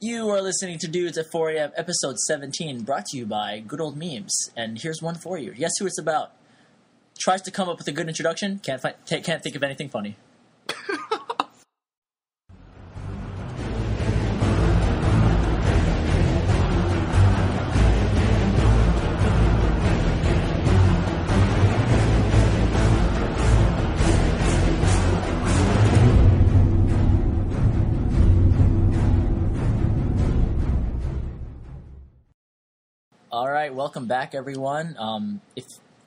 You are listening to Dudes at 4 a.m. episode 17, brought to you by Good Old Memes. And here's one for you. Guess who it's about? Tries to come up with a good introduction, can't think of anything funny. All right, welcome back, everyone.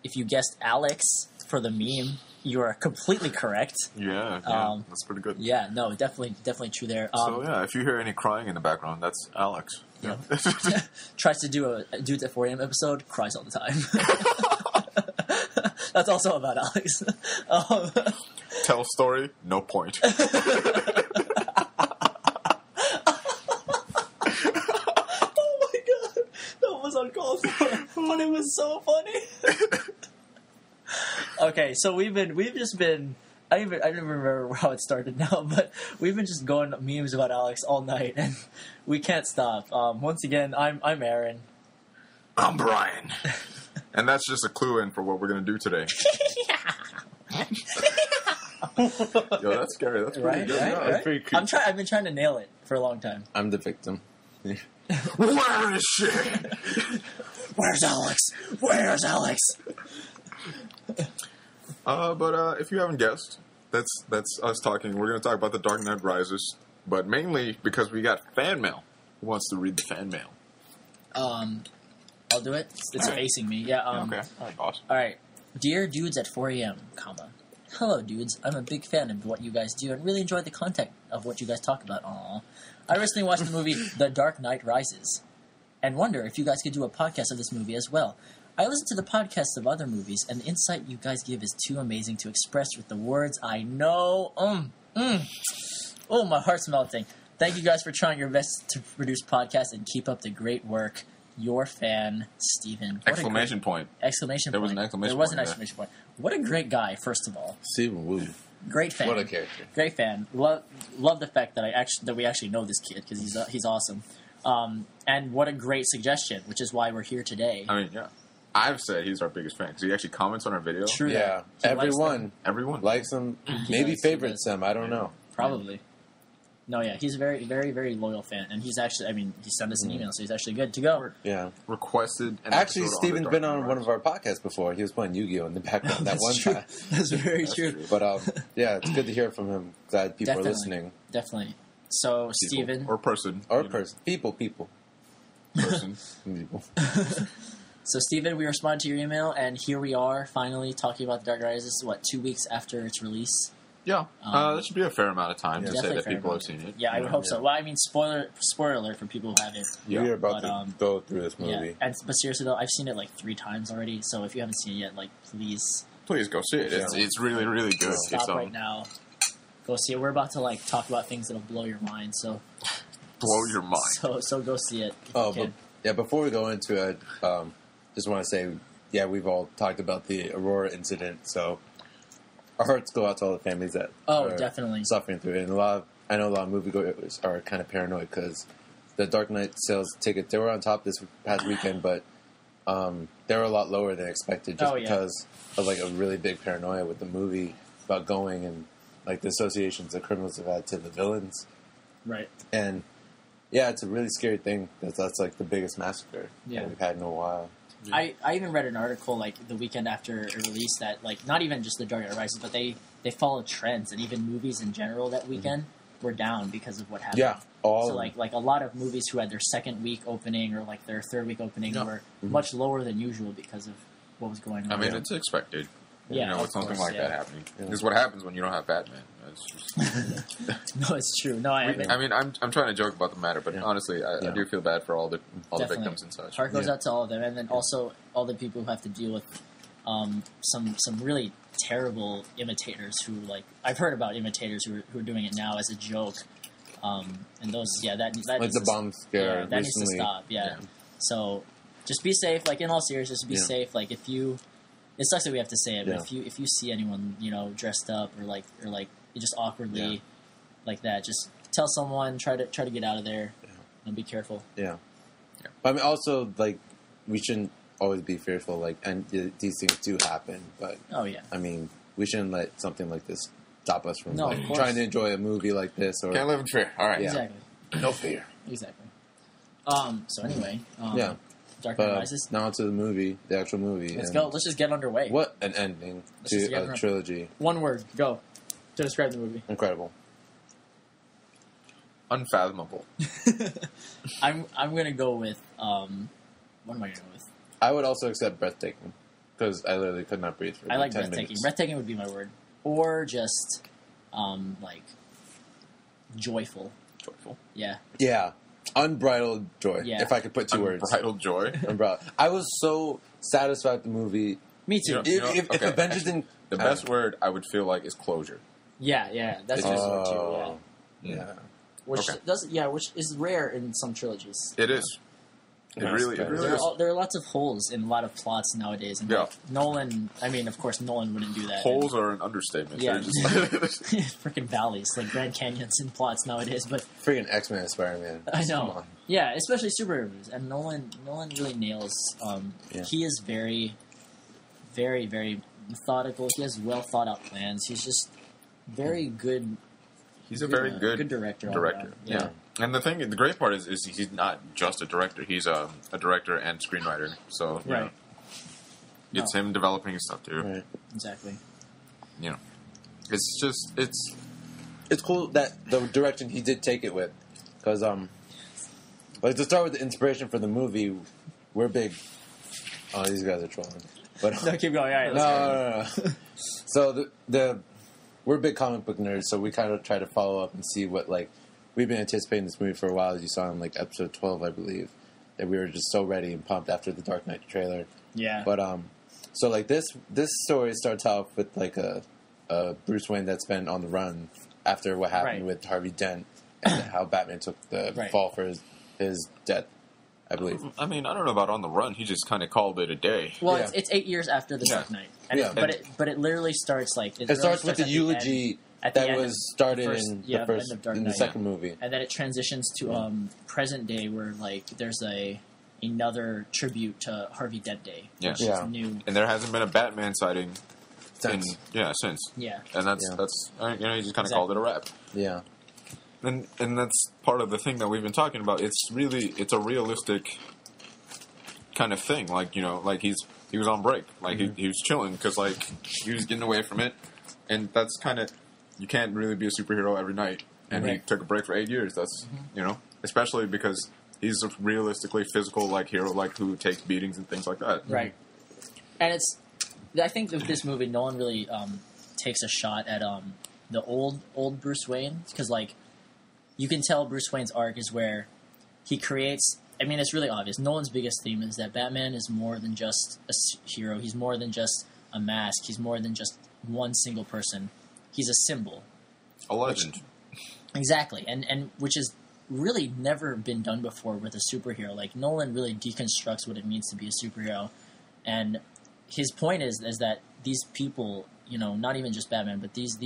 If you guessed Alex for the meme, you are completely correct. Yeah, that's pretty good. Yeah, no, definitely true there. So if you hear any crying in the background, that's Alex. Yeah. Tries to do a Dudes at 4 a.m. episode, cries all the time. That's also about Alex. Tell story, no point. Uncalled for, but it was so funny. Okay, so we've just been. I don't even remember how it started now, but we've been just going memes about Alex all night, and we can't stop. Once again, I'm Erin. I'm Brian, and that's just a clue in for what we're gonna do today. Yo, that's scary. That's pretty right, good. right, Yeah, right? that's pretty creepy. I've been trying to nail it for a long time. I'm the victim. Where is she? Where's Alex? Where's Alex? But if you haven't guessed, that's us talking. We're going to talk about The Dark Knight Rises, but mainly because we got fan mail. Who wants to read the fan mail? I'll do it. It's All right. facing me. Yeah. Okay. All right, boss. All right. Dear Dudes at 4 a.m., comma. Hello, dudes. I'm a big fan of what you guys do and really enjoy the content of what you guys talk about. Aww. I recently watched the movie The Dark Knight Rises and wonder if you guys could do a podcast of this movie as well. I listen to the podcasts of other movies, and the insight you guys give is too amazing to express with the words I know. Oh, my heart's melting. Thank you guys for trying your best to produce podcasts and keep up the great work. Your fan, Steven. Exclamation point. Exclamation There point. was an exclamation There was an point, exclamation point. What a great guy, first of all. Steven Wu. Great fan. What a character. Great fan. Love the fact that we actually know this kid because he's awesome. And what a great suggestion, which is why we're here today. I mean, yeah. I've said he's our biggest fan because he actually comments on our videos. True. Yeah. He Everyone likes him. He Maybe does, favorites him. I don't know. Probably. No, yeah, he's a very, very, very loyal fan, and he's actually. I mean, he sent us an email, so he's actually good to go. Yeah. Requested. An Actually, episode Steven's The been Dark on Knight one of our podcasts before. He was playing Yu-Gi-Oh! In the background that one true. time. That's very true. But yeah, it's good to hear from him. Glad people Definitely. are listening. Definitely. So, People. Steven. Or person. Or you know, person. People. Person. People. So, Steven, we responded to your email, and here we are, finally talking about The Dark Knight Rises, 2 weeks after its release? Yeah. That should be a fair amount of time to say Definitely that fair people have amount. seen it. Yeah, I would hope so. Yeah. Well, I mean, spoiler alert for people who haven't. Yeah. We're about But, to go through this Yeah, movie. but seriously though, I've seen it 3 times already, so if you haven't seen it yet, please Please go see it. It's really, really good. stop right now. Go see it. We're about to talk about things that'll blow your mind, so Blow your mind. So go see it. If Oh, you can. but before we go into it, just want to say, yeah, we've all talked about the Aurora incident, so our hearts go out to all the families that are definitely suffering through it. And I know a lot of moviegoers are kind of paranoid because the Dark Knight sales tickets, they were on top this past weekend, but they were a lot lower than expected just because of a really big paranoia with the movie about going and the associations the criminals have had to the villains. Right. And yeah, it's a really scary thing. That's the biggest massacre that we've had in a while. I even read an article the weekend after it released that not even just The Dark Knight Rises, but they followed trends, and even movies in general that weekend were down because of what happened. Yeah, all so a lot of movies who had their second week opening or their third week opening were much lower than usual because of what was going on. I mean, it's expected. Yeah, with something like that happening. Because what happens when you don't have Batman? It's just... No, it's true. No, I mean, I'm trying to joke about the matter, but honestly, I do feel bad for all the victims and such. Heart goes out to all of them, and then also all the people who have to deal with some really terrible imitators who I've heard about imitators who are doing it now as a joke, and those that needs the bomb scare. Yeah, that needs to stop. Yeah. So just be safe. In all seriousness, be safe. If you, it sucks that we have to say it, but if you see anyone dressed up or just awkwardly like that, just tell someone. Try to get out of there. Be careful. Yeah. But I mean, also, like, we shouldn't always be fearful, like, and these things do happen, but... Oh, yeah. I mean, we shouldn't let something like this stop us from of course. trying to enjoy a movie like this. Or Can't live in fear. All right. Yeah. Exactly. No fear. Exactly. So anyway, Dark Knight Rises. Now to the movie, the actual movie. Let's go. Let's just get underway. What an ending to a trilogy. One word. Go. To describe the movie. Incredible. Unfathomable. I'm gonna go with what am I gonna go with? I would also accept breathtaking because I literally could not breathe for I like 10 breathtaking. minutes. Breathtaking would be my word, or just like joyful. Joyful. Yeah. Yeah, unbridled joy. Yeah. If I could put two words. Unbridled joy. Unbridled. I was so satisfied with the movie. Me too. If Avengers didn't, The best word I would feel like is closure. Yeah. That's just word too. Yeah. Yeah. Which which is rare in some trilogies. It is. It really is. There are lots of holes in a lot of plots nowadays, and like Nolan. I mean, of course, Nolan wouldn't do that. Holes are an understatement. Yeah, They're just freaking valleys, like Grand Canyons in plots nowadays. But freaking X-Men and Spider-Man. I know. Yeah, especially superhero movies, and Nolan really nails. He is very, very, very methodical. He has well thought out plans. He's just very good. He's a very good director. Yeah. And the great part is he's not just a director. He's a director and screenwriter. So you know, it's him developing his stuff too. Right. Exactly. You know, it's just it's cool that the direction he did take it with, because like to start with the inspiration for the movie, we're big. Oh, these guys are trolling. But no, keep going. All right, no. So we're big comic book nerds, so we kind of try to follow up and see what, like, we've been anticipating this movie for a while, as you saw in, like, episode 12, I believe, that we were just so ready and pumped after the Dark Knight trailer. Yeah. But, so, like, this story starts off with, like, a Bruce Wayne that's been on the run after what happened with Harvey Dent and how Batman took the fall for his death, I believe. I mean, I don't know about on the run. He just kind of called it a day. Well, it's 8 years after the Dark Knight, but it literally starts like it starts with the eulogy that was started in the second movie, and then it transitions to present day, where like there's another tribute to Harvey Dent Day. Yes, new, and there hasn't been a Batman sighting since. Yeah, and that's he just kind of called it a wrap. Yeah. And that's part of the thing that we've been talking about. It's a realistic kind of thing. Like, you know, like he was on break. Like he was chilling because like he was getting away from it. And that's kind of, you can't really be a superhero every night. And he took a break for 8 years. That's you know, especially because he's a realistically physical like hero, like who takes beatings and things like that. Right. And I think with this movie, Nolan really takes a shot at the old Bruce Wayne, because like, you can tell Bruce Wayne's arc is where he creates... I mean, it's really obvious. Nolan's biggest theme is that Batman is more than just a hero. He's more than just a mask. He's more than just one single person. He's a symbol. A legend. Exactly. And which has really never been done before with a superhero. Like, Nolan really deconstructs what it means to be a superhero. And his point is that these people... You know, not even just Batman, but these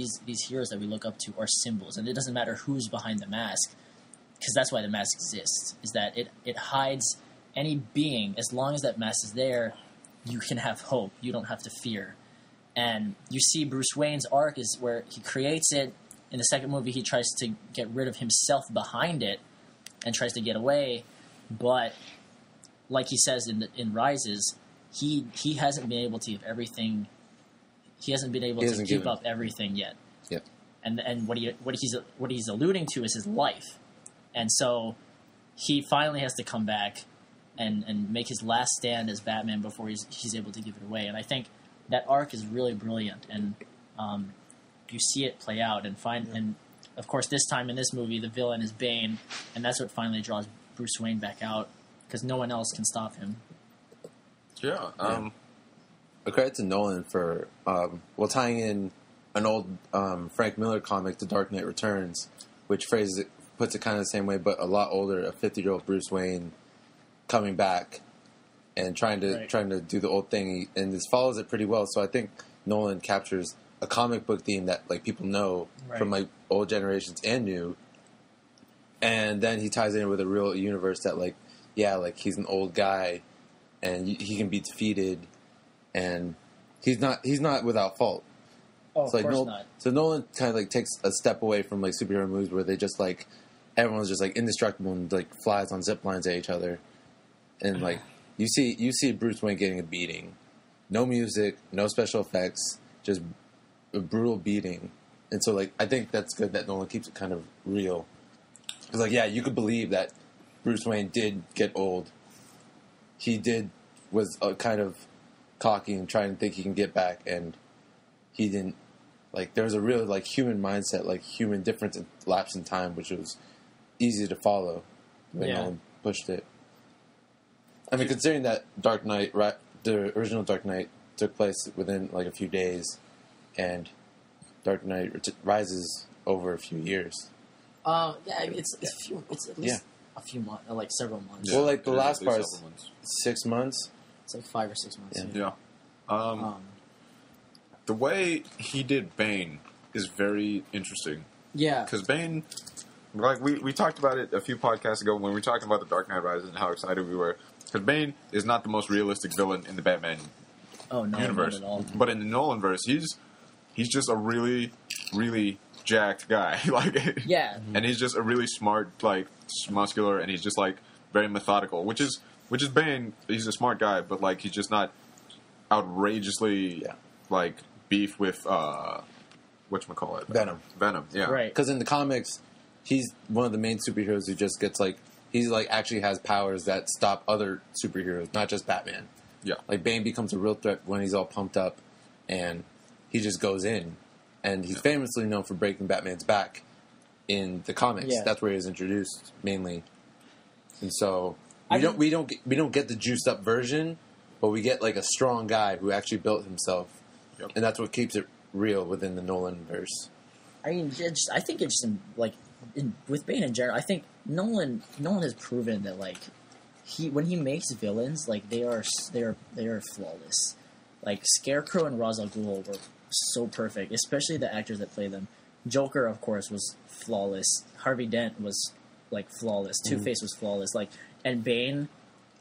heroes that we look up to are symbols, and it doesn't matter who's behind the mask, because that's why the mask exists. Is that it hides any being. As long as that mask is there, you can have hope. You don't have to fear. And you see Bruce Wayne's arc is where he creates it. In the second movie, he tries to get rid of himself behind it and tries to get away. But like he says in Rises, he hasn't been able to give everything. He hasn't been able to keep up everything yet. Yep. And what he's alluding to is his life. And so he finally has to come back and make his last stand as Batman before he's able to give it away. And I think that arc is really brilliant, and you see it play out and of course this time in this movie the villain is Bane, and that's what finally draws Bruce Wayne back out, because no one else can stop him. Yeah. A credit to Nolan for tying in an old Frank Miller comic, The Dark Knight Returns, which puts it kind of the same way, but a lot older, a 50-year-old Bruce Wayne coming back and trying to do the old thing, and this follows it pretty well. So I think Nolan captures a comic book theme that like people know from like old generations and new, And then he ties in with a real universe that, like, yeah, like, he's an old guy, and he can be defeated, and he's not without fault. Oh, of course not. So Nolan kind of, like, takes a step away from, like, superhero movies where they just, like, everyone's just, like, indestructible and, like, flies on zip lines at each other. And, like, you see Bruce Wayne getting a beating. No music, no special effects, just a brutal beating. And so, like, I think that's good that Nolan keeps it kind of real. Because, like, yeah, you could believe that Bruce Wayne did get old. He was kind of cocky and trying to think he can get back, and he didn't. Like, there was a real, like, human mindset, like, human difference in lapse in time, which was easy to follow when Nolan pushed it. I mean, considering that Dark Knight, the original Dark Knight took place within, like, a few days, and Dark Knight Rises over a few years. Yeah, it's at least a few months, like several months. Yeah, well, like the last part is 6 months. It's like 5 or 6 months. Yeah. The way he did Bane is very interesting. Yeah, because Bane, like we talked about it a few podcasts ago when we were talking about the Dark Knight Rises and how excited we were. Because Bane is not the most realistic villain in the Batman universe, not at all. But in the Nolanverse, he's just a really, really jacked guy. Like, yeah, and he's just a really smart, like, muscular, and he's just, like, very methodical. Which is Bane. He's a smart guy, but, like, he's just not outrageously like beef with whatchamacallit? Venom, yeah. Right. Because in the comics, he's one of the main superheroes who just gets, like, he's, like, actually has powers that stop other superheroes, not just Batman. Yeah. Like, Bane becomes a real threat when he's all pumped up, and he just goes in. And he's famously known for breaking Batman's back in the comics. Yeah. That's where he was introduced, mainly. And so, we don't get the juiced up version, but we get, like, a strong guy who actually built himself. Yep. And that's what keeps it real within the Nolan-verse. I mean, I think it's just, like, with Bane in general, I think Nolan has proven that, like, when he makes villains, like, they are flawless. Like, Scarecrow and Ra's al Ghul were so perfect, especially the actors that play them. Joker, of course, was flawless. Harvey Dent was, like, flawless. Two-Face was flawless. Like, and Bane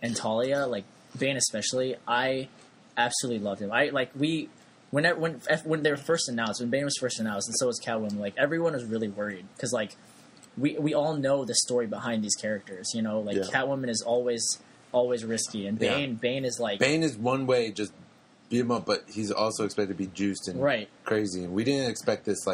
and Talia, like, Bane especially, I absolutely loved him. When they were first announced, when Bane was first announced, and so was Catwoman, like, everyone was really worried because, like, we all know the story behind these characters, you know, like Catwoman is always risky, and Bane is like one way just beat him up, but he's also expected to be juiced and crazy, and we didn't expect this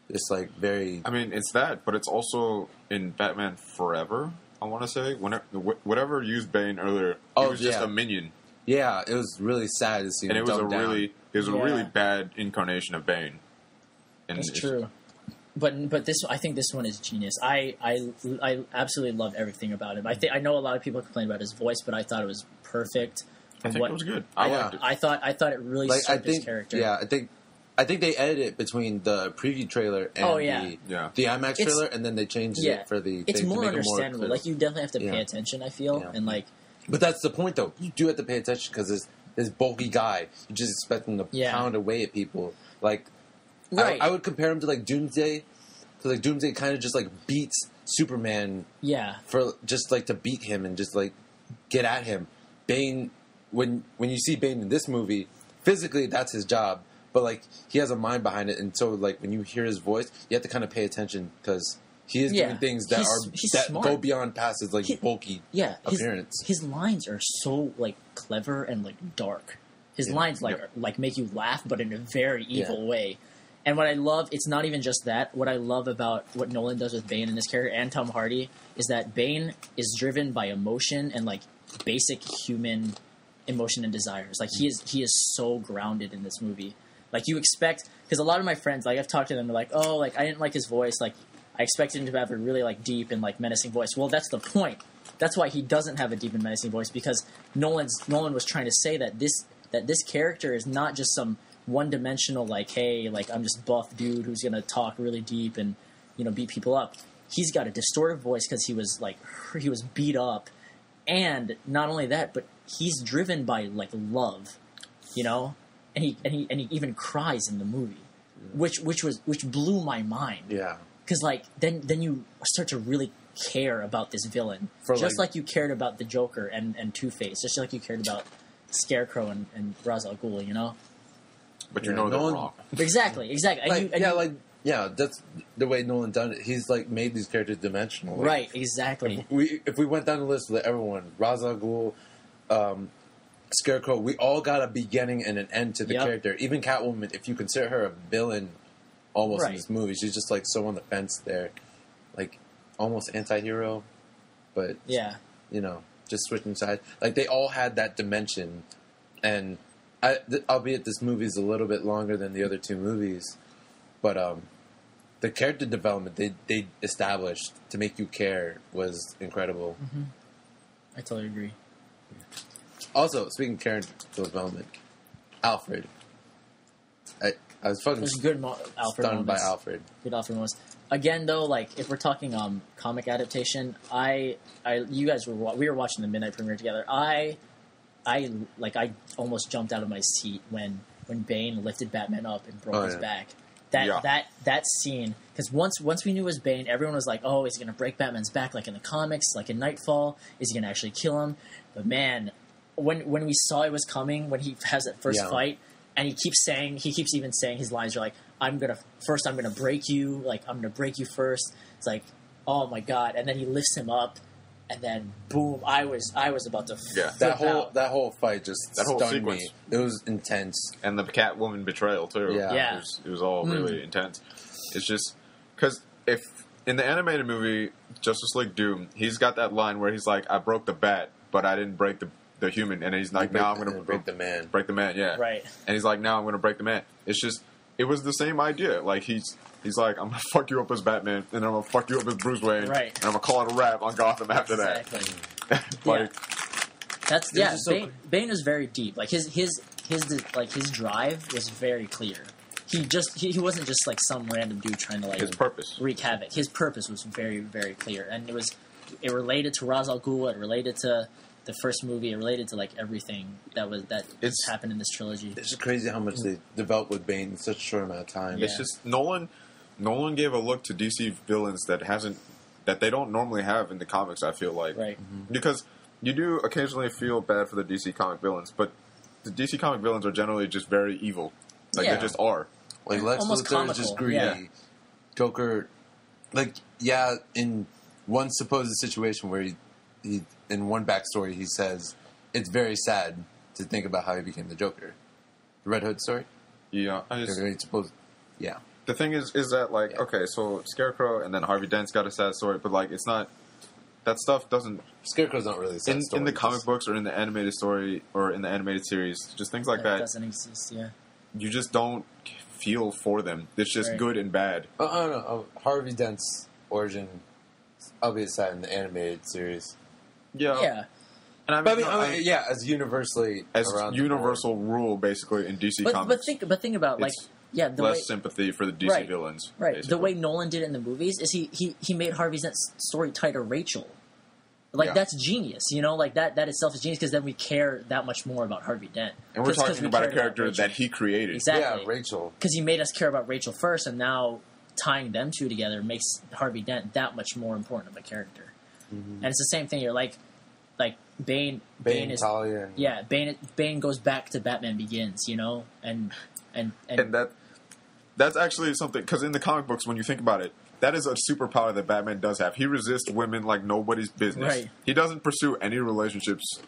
this like very. I mean, it's that, but it's also in Batman Forever. I want to say whatever used Bane earlier, he was just a minion. Yeah, it was really sad to see him. And it was a really bad incarnation of Bane. And it's true. But I think this one is genius. I absolutely love everything about him. I know a lot of people complain about his voice, but I thought it was perfect. I think it was good. I liked it. I thought it really served his character. Yeah, I think they edited it between the preview trailer and the IMAX trailer, and then they changed it for the. It's more understandable. Like, you definitely have to pay attention, I feel, and like. But that's the point, though. You do have to pay attention because this bulky guy, you just expect him to pound away at people. Like, I would compare him to, like, Doomsday, because, like, Doomsday kind of just, like, beats Superman. Yeah. For just, like, to beat him and just, like, get at him. Bane, when you see Bane in this movie, physically that's his job, but, like, he has a mind behind it, and so, like, when you hear his voice, you have to kind of pay attention because he is doing things that go beyond past his, like, bulky appearance. His lines are so, like, clever and, like, dark. His lines, like make you laugh, but in a very evil way. And what I love, it's not even just that. What I love about what Nolan does with Bane and this character, and Tom Hardy, is that Bane is driven by emotion and, like, basic human emotion and desires. Like, he is so grounded in this movie. Like, you expect, because a lot of my friends, like, I've talked to them, they're like, oh, like, I didn't like his voice, like, I expected him to have a really, like, deep and, like, menacing voice. Well, that's the point. That's why he doesn't have a deep and menacing voice, because Nolan was trying to say that this character is not just some one-dimensional, like, hey, like, I'm just buff dude who's gonna talk really deep and, you know, beat people up. He's got a distorted voice because he was beat up, and not only that, but he's driven by, like, love, you know, and he even cries in the movie, which blew my mind. Yeah. because like then you start to really care about this villain, just like you cared about the Joker and Two-Face, just like you cared about Scarecrow and Ra's al Ghul, you know. But you know they're wrong. Exactly. That's the way Nolan done it. He's like made these characters dimensional. Like, right, exactly. If we went down the list with everyone, Ra's al Ghul, Scarecrow, we all got a beginning and an end to the character. Even Catwoman, if you consider her a villain almost in this movie, she's just like so on the fence there. Like almost anti-hero, but you know, just switching sides. Like they all had that dimension, and albeit this movie is a little bit longer than the other two movies, but the character development they established to make you care was incredible. Mm-hmm. I totally agree. Also, speaking of character development, Alfred. I was fucking good Alfred stunned by Alfred. Good Alfred moments. Again, though, like if we're talking comic adaptation, we were watching the midnight premiere together. I almost jumped out of my seat when Bane lifted Batman up and broke his back. That scene, because once we knew it was Bane, everyone was like, "Oh, is he going to break Batman's back like in the comics, like in Nightfall? Is he going to actually kill him?" But man, when we saw it was coming, when he has that first fight, and he keeps even saying his lines are like, I'm gonna break you, like I'm gonna break you first. It's like, oh my god, and then he lifts him up, and then boom, I was about to that whole fight just stunned me. It was intense, and the Catwoman betrayal too. It was all really intense. It's just because if in the animated movie Justice League Doom, he's got that line where he's like, I broke the bat, but I didn't break the human, and he's like, now I'm going to break the man. Break the man, yeah. Right. And he's like, now I'm going to break the man. It's just, it was the same idea. Like, he's like, I'm going to fuck you up as Batman, and then I'm going to fuck you up as Bruce Wayne, and I'm going to call it a rap on Gotham after that. Bane is very deep. Like, his drive was very clear. He wasn't just like some random dude trying to like his purpose wreak havoc. His purpose was very, very clear, and it related to Ra's al Ghul. It related to the first movie. It related to like everything that happened in this trilogy. It's just crazy how much they developed with Bane in such a short amount of time. It's just Nolan gave a look to DC villains that they don't normally have in the comics. I feel like because you do occasionally feel bad for the DC comic villains, but the DC comic villains are generally just very evil. Like they just are. Like Lex Luthor is just greedy. Yeah. Joker, in one supposed situation where he in one backstory he says it's very sad to think about how he became the Joker. The Red Hood story. Yeah, The thing is that okay, so Scarecrow and then Harvey Dent's got a sad story, but like it's not that stuff doesn't. Scarecrow's not really a sad story. In the comic books or in the animated story or in the animated series, just things like that doesn't exist. Yeah, you just don't feel for them. It's just good and bad. I don't know. Harvey Dent's origin, albeit sad in the animated series. Yeah. And I mean, as universal rule basically in DC comics. But think about less sympathy for the DC villains. Right. Basically. The way Nolan did it in the movies is he made Harvey Dent's story tied to Rachel. That's genius, you know. Like that itself is genius because then we care that much more about Harvey Dent. And we're talking about a character that he created. Exactly. Yeah, Rachel. Because he made us care about Rachel first, and now tying them two together makes Harvey Dent that much more important of a character. Mm-hmm. And it's the same thing here. Like Bane is Talia. Bane goes back to Batman Begins, you know, and that's actually something because in the comic books, when you think about it, that is a superpower that Batman does have. He resists women like nobody's business. Right. He doesn't pursue any relationships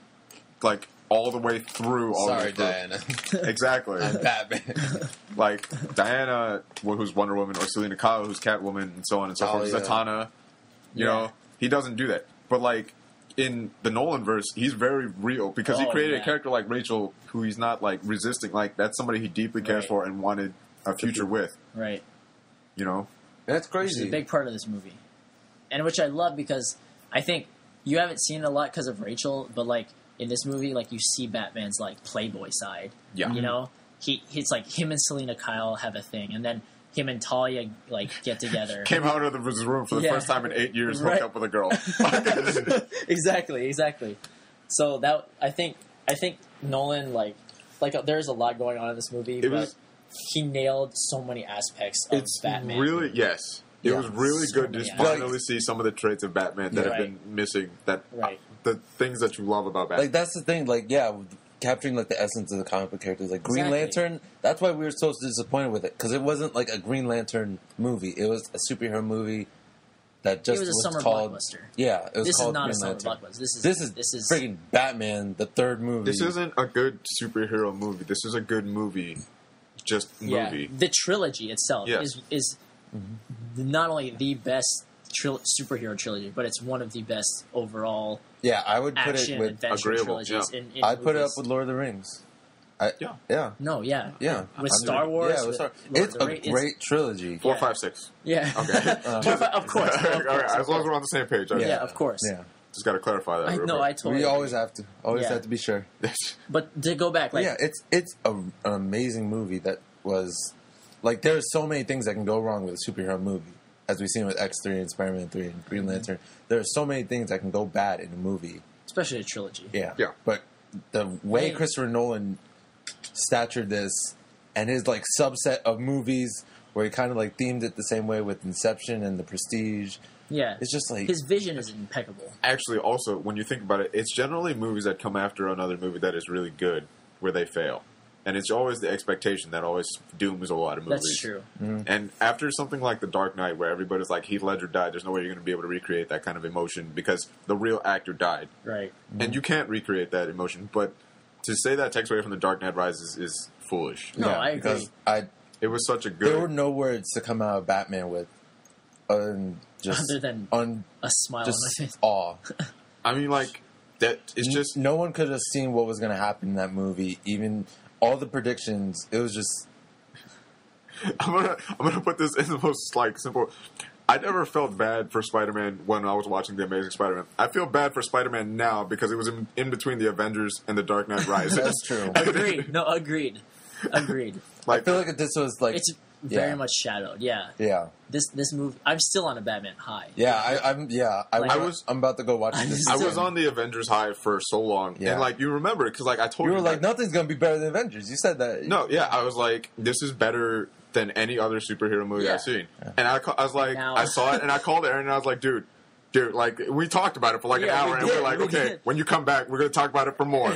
like all the way through. Diana. Exactly. I'm Batman. Like Diana, who's Wonder Woman, or Selena Kyle, who's Catwoman, and so on and so forth. Zatanna, you know, he doesn't do that. But like in the Nolan verse, he's very real because he created a character like Rachel, who he's not like resisting. Like that's somebody he deeply cares for and wanted a future with. Right. You know. That's crazy. Which is a big part of this movie. And which I love because I think you haven't seen it a lot because of Rachel, but like in this movie, like you see Batman's like playboy side. Yeah. You know? It's like him and Selena Kyle have a thing, and then him and Talia like get together. Came out of his room for the first time in 8 years, hooked up with a girl. Exactly. So that I think Nolan like there's a lot going on in this movie, but he nailed so many aspects of Batman. Really, yes. It was really So good to many finally see some of the traits of Batman that have been missing. That the things that you love about Batman. Like that's the thing. Like capturing like the essence of the comic book characters. Like Green Lantern. That's why we were so disappointed with it, because it wasn't like a Green Lantern movie. It was a superhero movie that just it was a summer called, blockbuster. Yeah, it was this called is not Green a summer Lantern. blockbuster. This is freaking Batman, the third movie. This isn't a good superhero movie. This is a good movie. Just movie. The trilogy itself is not only the best superhero trilogy, but it's one of the best overall. Yeah, I would put action it with adventure trilogies. Yeah. In I'd put it up movies. with Lord of the Rings. Yeah. No, yeah. Yeah. With Star Wars. Yeah, with Star Lord it's of the a Rings, great trilogy. 4, 5, 6. Yeah. Okay. Of course. All right. As long as we're on the same page. Yeah, of course. Yeah. Just got to clarify that. I real know. quick. I totally. We agree. always have to. Always have to be sure. But to go back, like, Yeah, it's an amazing movie that was like there's so many things that can go wrong with a superhero movie, as we've seen with X3 and Spider-Man 3 and Green Lantern. There are so many things that can go bad in a movie. especially a trilogy. Yeah, Yeah. But the way Christopher Nolan statured this and his like subset of movies where he kind of like themed it the same way with Inception and The Prestige. Yeah, It's just like his vision is impeccable. Actually, also, when you think about it, it's generally movies that come after another movie that is really good where they fail. And it's always the expectation that always dooms a lot of movies. That's true. And after something like The Dark Knight, where everybody's like, Heath Ledger died, there's no way you're going to be able to recreate that kind of emotion because the real actor died. Right. And you can't recreate that emotion. But to say that takes away from The Dark Knight Rises is foolish. No, I agree. because It was such a good... there were no words to come out of Batman with just Other than a smile just on my face. awe. I mean, like, that it's just... No one could have seen what was going to happen in that movie. Even all the predictions, it was just... I'm gonna put this in the most, like, simple... I never felt bad for Spider-Man when I was watching The Amazing Spider-Man. I feel bad for Spider-Man now because it was in between The Avengers and The Dark Knight Rises. That's true. Agreed. No, agreed. Agreed. I feel like this was like... It's very much shadowed. Yeah. Yeah. This movie, I'm still on a Batman high. Yeah, I'm about to go watch this. I was on the Avengers high for so long. Yeah. And, like, you remember it because, like, I told you... You were like, nothing's going to be better than Avengers. You said that. No, yeah, I was like, this is better than any other superhero movie I've seen. And I was like, Now- I saw it, and I called Erin, and I was like, dude, like, we talked about it for like an hour, and we're like, okay, when you come back, we're going to talk about it for more.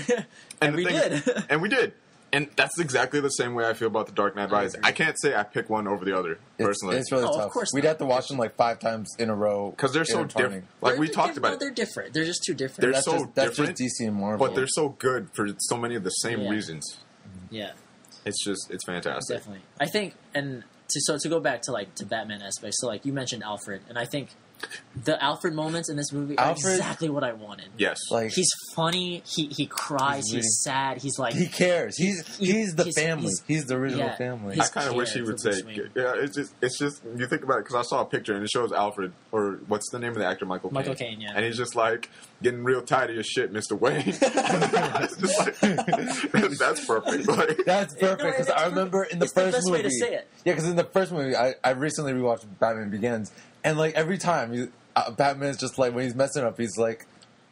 And we did. And we did. And that's exactly the same way I feel about The Dark Knight Rises. I can't say I pick one over the other, personally. It's really Oh, of tough. course We'd not. have to watch them like 5 times in a row. Because they're so different. Like, we talked about it. They're different. They're just too different. They're That's so just different, DC and Marvel. but they're so good for so many of the same Yeah. reasons. Yeah, It's fantastic. definitely. I think, and to go back to Batman aspects. So, like, you mentioned Alfred, and I think the Alfred moments in this movie are Alfred- exactly what I wanted. Yes. like He's funny. He cries. He's really- He's sad. He's like he cares. He's the he's- family. He's the original yeah. family. He's I kind of wish he care would for say, Bruce Wayne. yeah, it's just, you think about it, because I saw a picture and it shows Alfred, or what's the name of the actor, Michael Caine, yeah. And he's just like, getting real tired of your shit, Mr. Wayne. It's just like, that's perfect. Like, That's perfect because I remember in the it's the first best movie. way to say it. Yeah, because in the first movie, I recently rewatched Batman Begins, and like every time Batman's just like when he's messing up, he's like,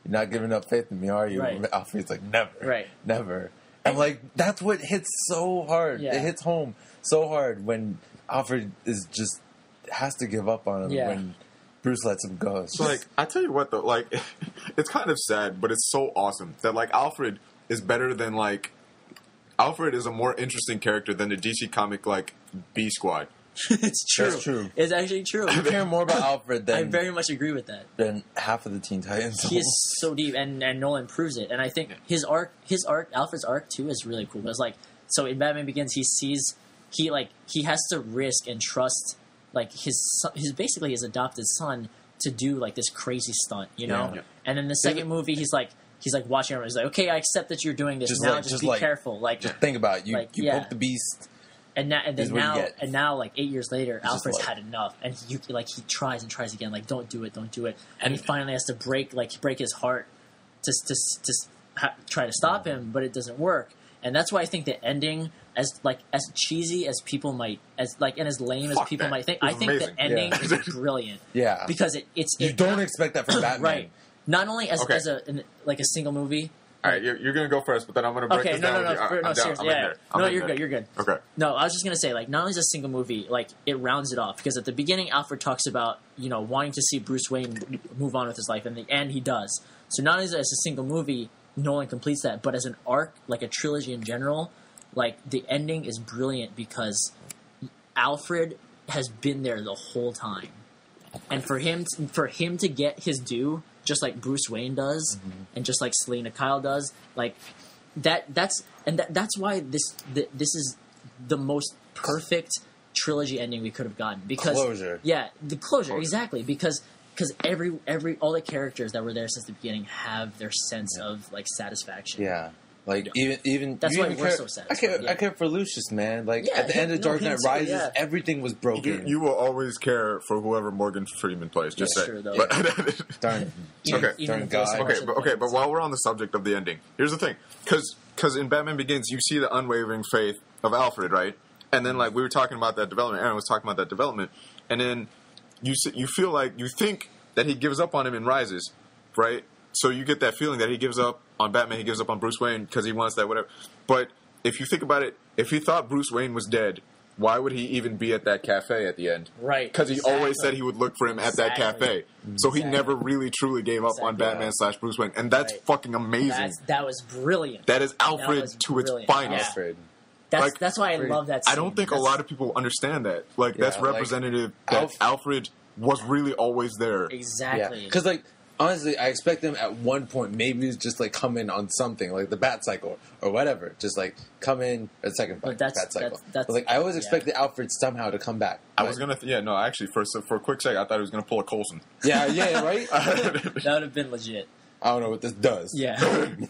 "You're not giving up faith in me, are you?" Right. Alfred's like, "Never, Right. never." And like that's what hits so hard. Yeah. It hits home so hard when Alfred is just has to give up on him Yeah. when Bruce lets him go. It's so, like, I tell you what, though, like, it's kind of sad, but it's so awesome that, like, Alfred is better than, like, Alfred is a more interesting character than the DC comic, like, B Squad. It's true. That's true. It's actually true. I care more about Alfred I than very much agree with that. half of the Teen Titans. He is so deep, and Nolan proves it. And I think his arc, Alfred's arc too, is really cool. It's like, so in Batman Begins, he has to risk and trust like his basically his adopted son to do like this crazy stunt, you know. Yeah. And in the second movie, he's like watching everyone. He's like, okay, I accept that you're doing this. Just be careful. Like, just think about it. You poke the beast. And now, like 8 years later, It's Alfred's just had enough, and he tries and tries again. Like, don't do it, and he finally has to break his heart to try to stop him, but it doesn't work. And that's why I think the ending, as cheesy as people might, and as lame as people might think, I think amazing. the ending Yeah. is brilliant. Yeah, because you don't expect that from Batman, right? Not only as Okay. a single movie, All right, you're gonna go first, but then I'm gonna break this down. No, seriously, you're good. Okay. No, I was just gonna say, like, not only is it a single movie, like, it rounds it off because at the beginning, Alfred talks about wanting to see Bruce Wayne move on with his life, and in the end, he does. So not only is it as a single movie, Nolan completes that, but as an arc, like a trilogy in general, like the ending is brilliant because Alfred has been there the whole time, and for him to get his due, just like Bruce Wayne does, and just like Selena Kyle does, like that's why this is the most perfect trilogy ending we could have gotten because closure. Yeah, the closure exactly because every all the characters that were there since the beginning have their sense of like satisfaction. Yeah. Like even that's why we're so sad. I care for Lucius, man. Like at the end of Dark Knight Rises, everything was broken. You will always care for whoever Morgan Freeman plays. Just say. True, though. Darn. Darn God. Okay. But while we're on the subject of the ending, here's the thing: because in Batman Begins, you see the unwavering faith of Alfred, right? And then like we were talking about that development. Erin was talking about that development, and then you feel like you think that he gives up on him in Rises, right? So you get that feeling that he gives up on Batman, he gives up on Bruce Wayne because he wants that, whatever. But if you think about it, if he thought Bruce Wayne was dead, why would he even be at that cafe at the end? Right. Because he always said he would look for him at that cafe. So he never really, truly gave up on Batman / Bruce Wayne. And that's fucking amazing. That was brilliant. That is Alfred to its finest. Alfred. That's why I love that scene. I don't think a lot of people understand that. Like, that's representative that Alfred was really always there. Exactly. Because, like, honestly, I expect them at one point maybe just like come in on something like the Bat Cycle or whatever. Just like come in a second Bat Cycle. But like I always expected Alfred somehow to come back. I was gonna, actually, for a quick second, I thought he was gonna pull a Coulson. Yeah, right. That would have been legit. I don't know what this does. Yeah,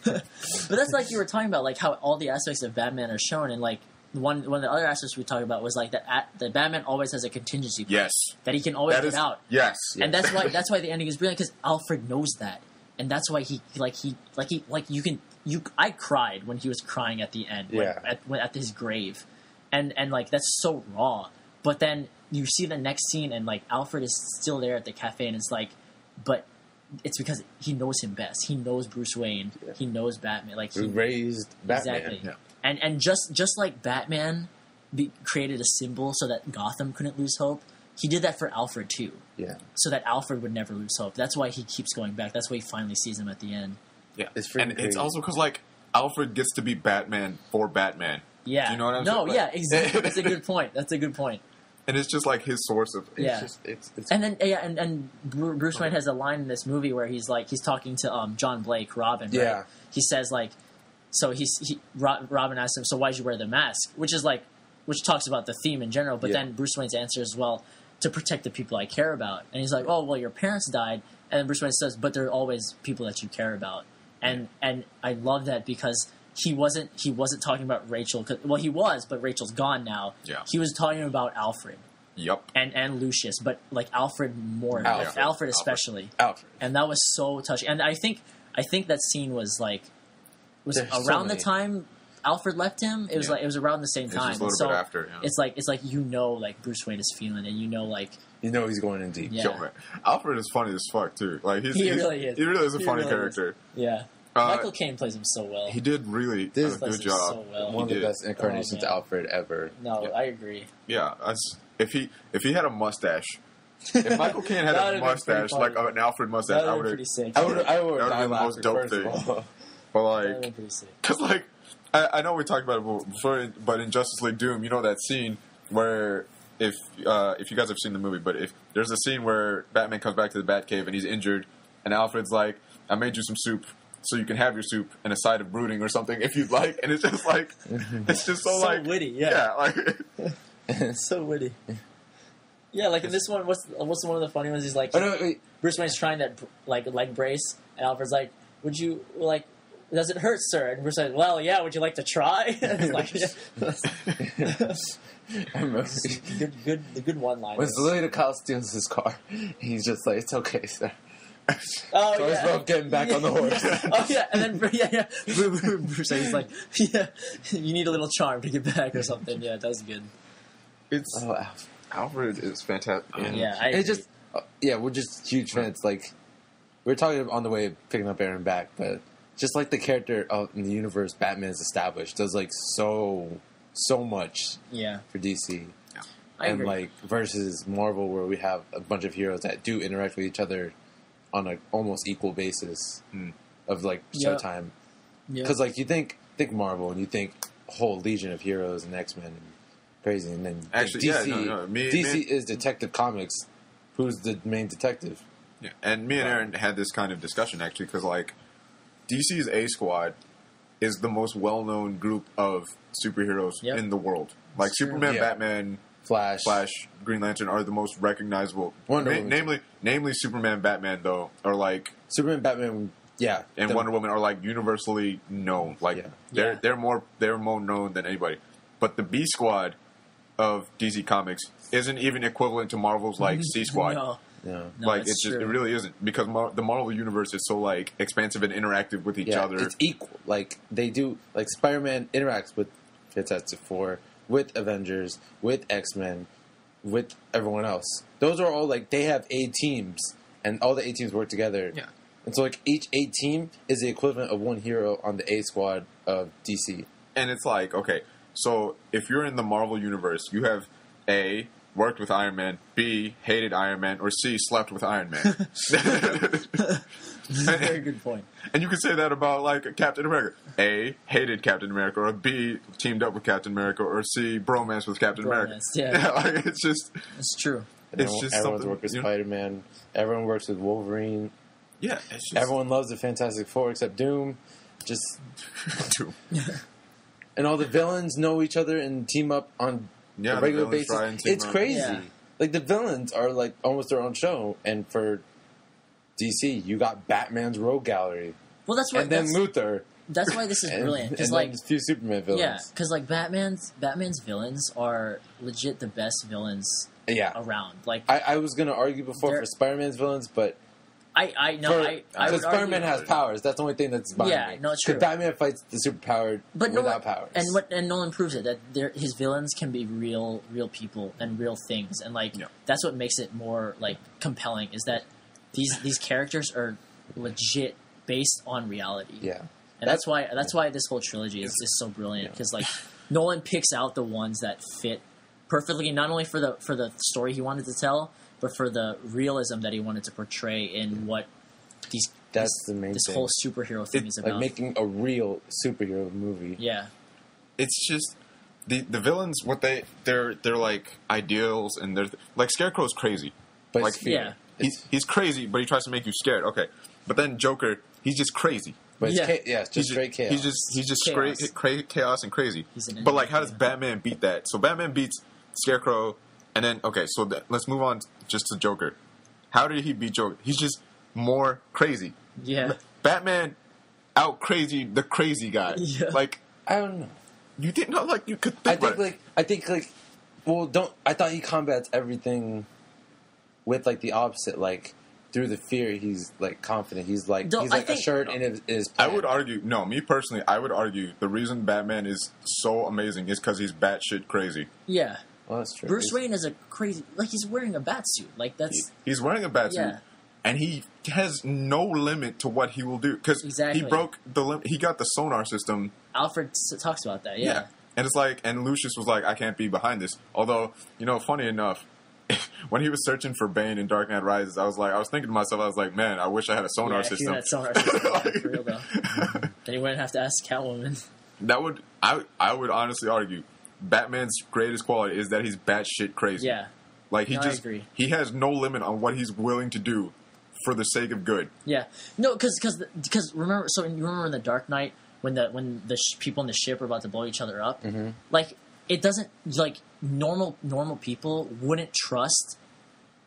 but that's like you were talking about, like how all the aspects of Batman are shown, and like one of the other aspects we talked about was like that Batman always has a contingency plan. Yes, that he can always get out. Yes, and that's why the ending is brilliant because Alfred knows that, and that's why I cried when he was crying at the end, at his grave, and like that's so raw. But then you see the next scene, and like Alfred is still there at the cafe, and it's like, but it's because he knows him best. He knows Bruce Wayne. Yeah. He knows Batman. Like he raised Batman. Exactly. Yeah. And just like Batman created a symbol so that Gotham couldn't lose hope, he did that for Alfred too. Yeah. So that Alfred would never lose hope. That's why he keeps going back. That's why he finally sees him at the end. Yeah. It's also because like Alfred gets to be Batman for Batman. Yeah. Do you know what I'm saying? No, yeah, exactly. That's a good point. And it's just like his source of it's and Bruce Wayne has a line in this movie where he's talking to John Blake, Robin. Right? Yeah. He says like, so Robin asks him, so why'd you wear the mask? Which talks about the theme in general. But then Bruce Wayne's answer is, well, to protect the people I care about. And he's like, oh well, your parents died. And then Bruce Wayne says, but there are always people that you care about. And I love that because he wasn't talking about Rachel. Well, he was, but Rachel's gone now. Yeah. He was talking about Alfred. Yep. And Lucius, but like Alfred more. Alfred especially. Alfred. And that was so touching. And I think that scene was around the time Alfred left him. It was it was around the same time. It was a little bit after. Yeah. It's like like Bruce Wayne is feeling, and he's going in deep. Yeah. Alfred is funny as fuck too. Like he really is. He really is a funny character. Yeah. Michael Caine plays him so well. He did really a good job. So well. One of the best incarnations of Alfred ever. No, I agree. Yeah, if he had a mustache, if Michael Caine had a mustache like an Alfred mustache, I would have. I would have been the most dope thing. But like, because like, I know we talked about it before, but in Justice League Doom, you know that scene where if you guys have seen the movie, but if there's a scene where Batman comes back to the Batcave and he's injured, and Alfred's like, "I made you some soup." So you can have your soup and a side of brooding or something if you'd like, and it's just like, it's just so like witty, yeah, like so witty. Yeah, like in this one, what's one of the funny ones? He's like, Bruce Wayne's trying that like leg brace, and Alfred's like, "Would you like? Does it hurt, sir?" And Bruce like, "Well, yeah. Would you like to try?" Like, good one line. When Selena Kyle steals his car, he's just like, "It's okay, sir." Oh, so he's getting back on the horse. Oh yeah, and then Bruce he's like, "Yeah, you need a little charm to get back or something." Yeah, that was good. Alfred is fantastic. Yeah, we're just huge fans. Like we're talking on the way of picking up Erin back, but just like the character in the universe Batman is established does like so much for DC. Yeah. I agree. Like versus Marvel where we have a bunch of heroes that do interact with each other on an almost equal basis of like showtime. Because like you think Marvel and you think a whole legion of heroes and X-Men and crazy, and then actually DC, DC is Detective Comics. Who's the main detective? Yeah, and me and Erin had this kind of discussion actually because like DC's A Squad is the most well-known group of superheroes in the world. Like Superman, Batman, Flash, Green Lantern are the most recognizable. Namely Superman, Batman though are like Superman, Batman, and Wonder Woman are like universally known. Like they're more known than anybody. But the B Squad of DC Comics isn't even equivalent to Marvel's like C Squad. No, like it really isn't because the Marvel universe is so like expansive and interactive with each other. It's equal. Like they do. Like Spider-Man interacts with Fantastic Four, with Avengers, with X-Men, with everyone else. Those are all like they have A teams, and all the A teams work together. Yeah. And so like each A team is the equivalent of one hero on the A Squad of DC. And it's like okay, so if you're in the Marvel universe, you have A. worked with Iron Man, B, hated Iron Man, or C, slept with Iron Man. Very good point. And you could say that about, like, Captain America. A, hated Captain America, or B, teamed up with Captain America, or C, bromance with Captain America. Yeah. Like, it's just... It's true. Everyone's worked with Spider-Man. Everyone works with Wolverine. Yeah, it's just... Everyone loves the Fantastic Four except Doom. Just... Doom. And all the villains know each other and team up on... a regular basis. It's crazy. Yeah. Like the villains are like almost their own show, and for DC, you got Batman's Rogue Gallery. Well, that's why. And then Luthor. That's why this is brilliant. Because like a few Superman villains. Yeah, because like Batman's villains are legit the best villains. Around. Like I was going to argue before for Spider-Man's villains, but. I know. Because Spider-Man has powers. That's the only thing that's behind me. No, it's true. Because Batman fights the superpowered without powers. And Nolan proves it that his villains can be real people and real things, and like that's what makes it more like compelling. Is that these characters are legit based on reality. Yeah, and that's why this whole trilogy is so brilliant because like Nolan picks out the ones that fit perfectly, not only for the story he wanted to tell, but for the realism that he wanted to portray in what this whole superhero thing is about. Like making a real superhero movie. Yeah. It's just the villains, what they're like ideals, and they're like Scarecrow's crazy. But like he's crazy, but he tries to make you scared. Okay. But then Joker, he's just crazy. But it's just straight chaos. He's just straight chaos and crazy. But like how does Batman beat that? So Batman beats Scarecrow. And then, okay, so let's move on just to Joker. How did he beat Joker? He's just more crazy. Yeah. Batman out crazy the crazy guy. Yeah. Like, I don't know. You didn't know, like, you could think I thought he combats everything with, like, the opposite. Like, through the fear, he's, like, confident. He's, like, assured in his plan. I would argue, me personally, I would argue the reason Batman is so amazing is because he's batshit crazy. Yeah. Well, that's true. Bruce Wayne is a crazy... Like, he's wearing a bat suit. Like, that's... He's wearing a bat suit. And he has no limit to what he will do. Because he broke the limit. He got the sonar system. Alfred talks about that, yeah. And it's like... And Lucius was like, I can't be behind this. Although, funny enough, when he was searching for Bane in Dark Knight Rises, I was thinking to myself, I was like, man, I wish I had a sonar system. Yeah, sonar system. For real, though. Then you wouldn't have to ask Catwoman. I would honestly argue... Batman's greatest quality is that he's batshit crazy. Yeah. Like, I agree. He has no limit on what he's willing to do for the sake of good. Yeah. No, because remember, so you remember in The Dark Knight when the people in the ship are about to blow each other up? Mm-hmm. Like, it doesn't, like, normal people wouldn't trust,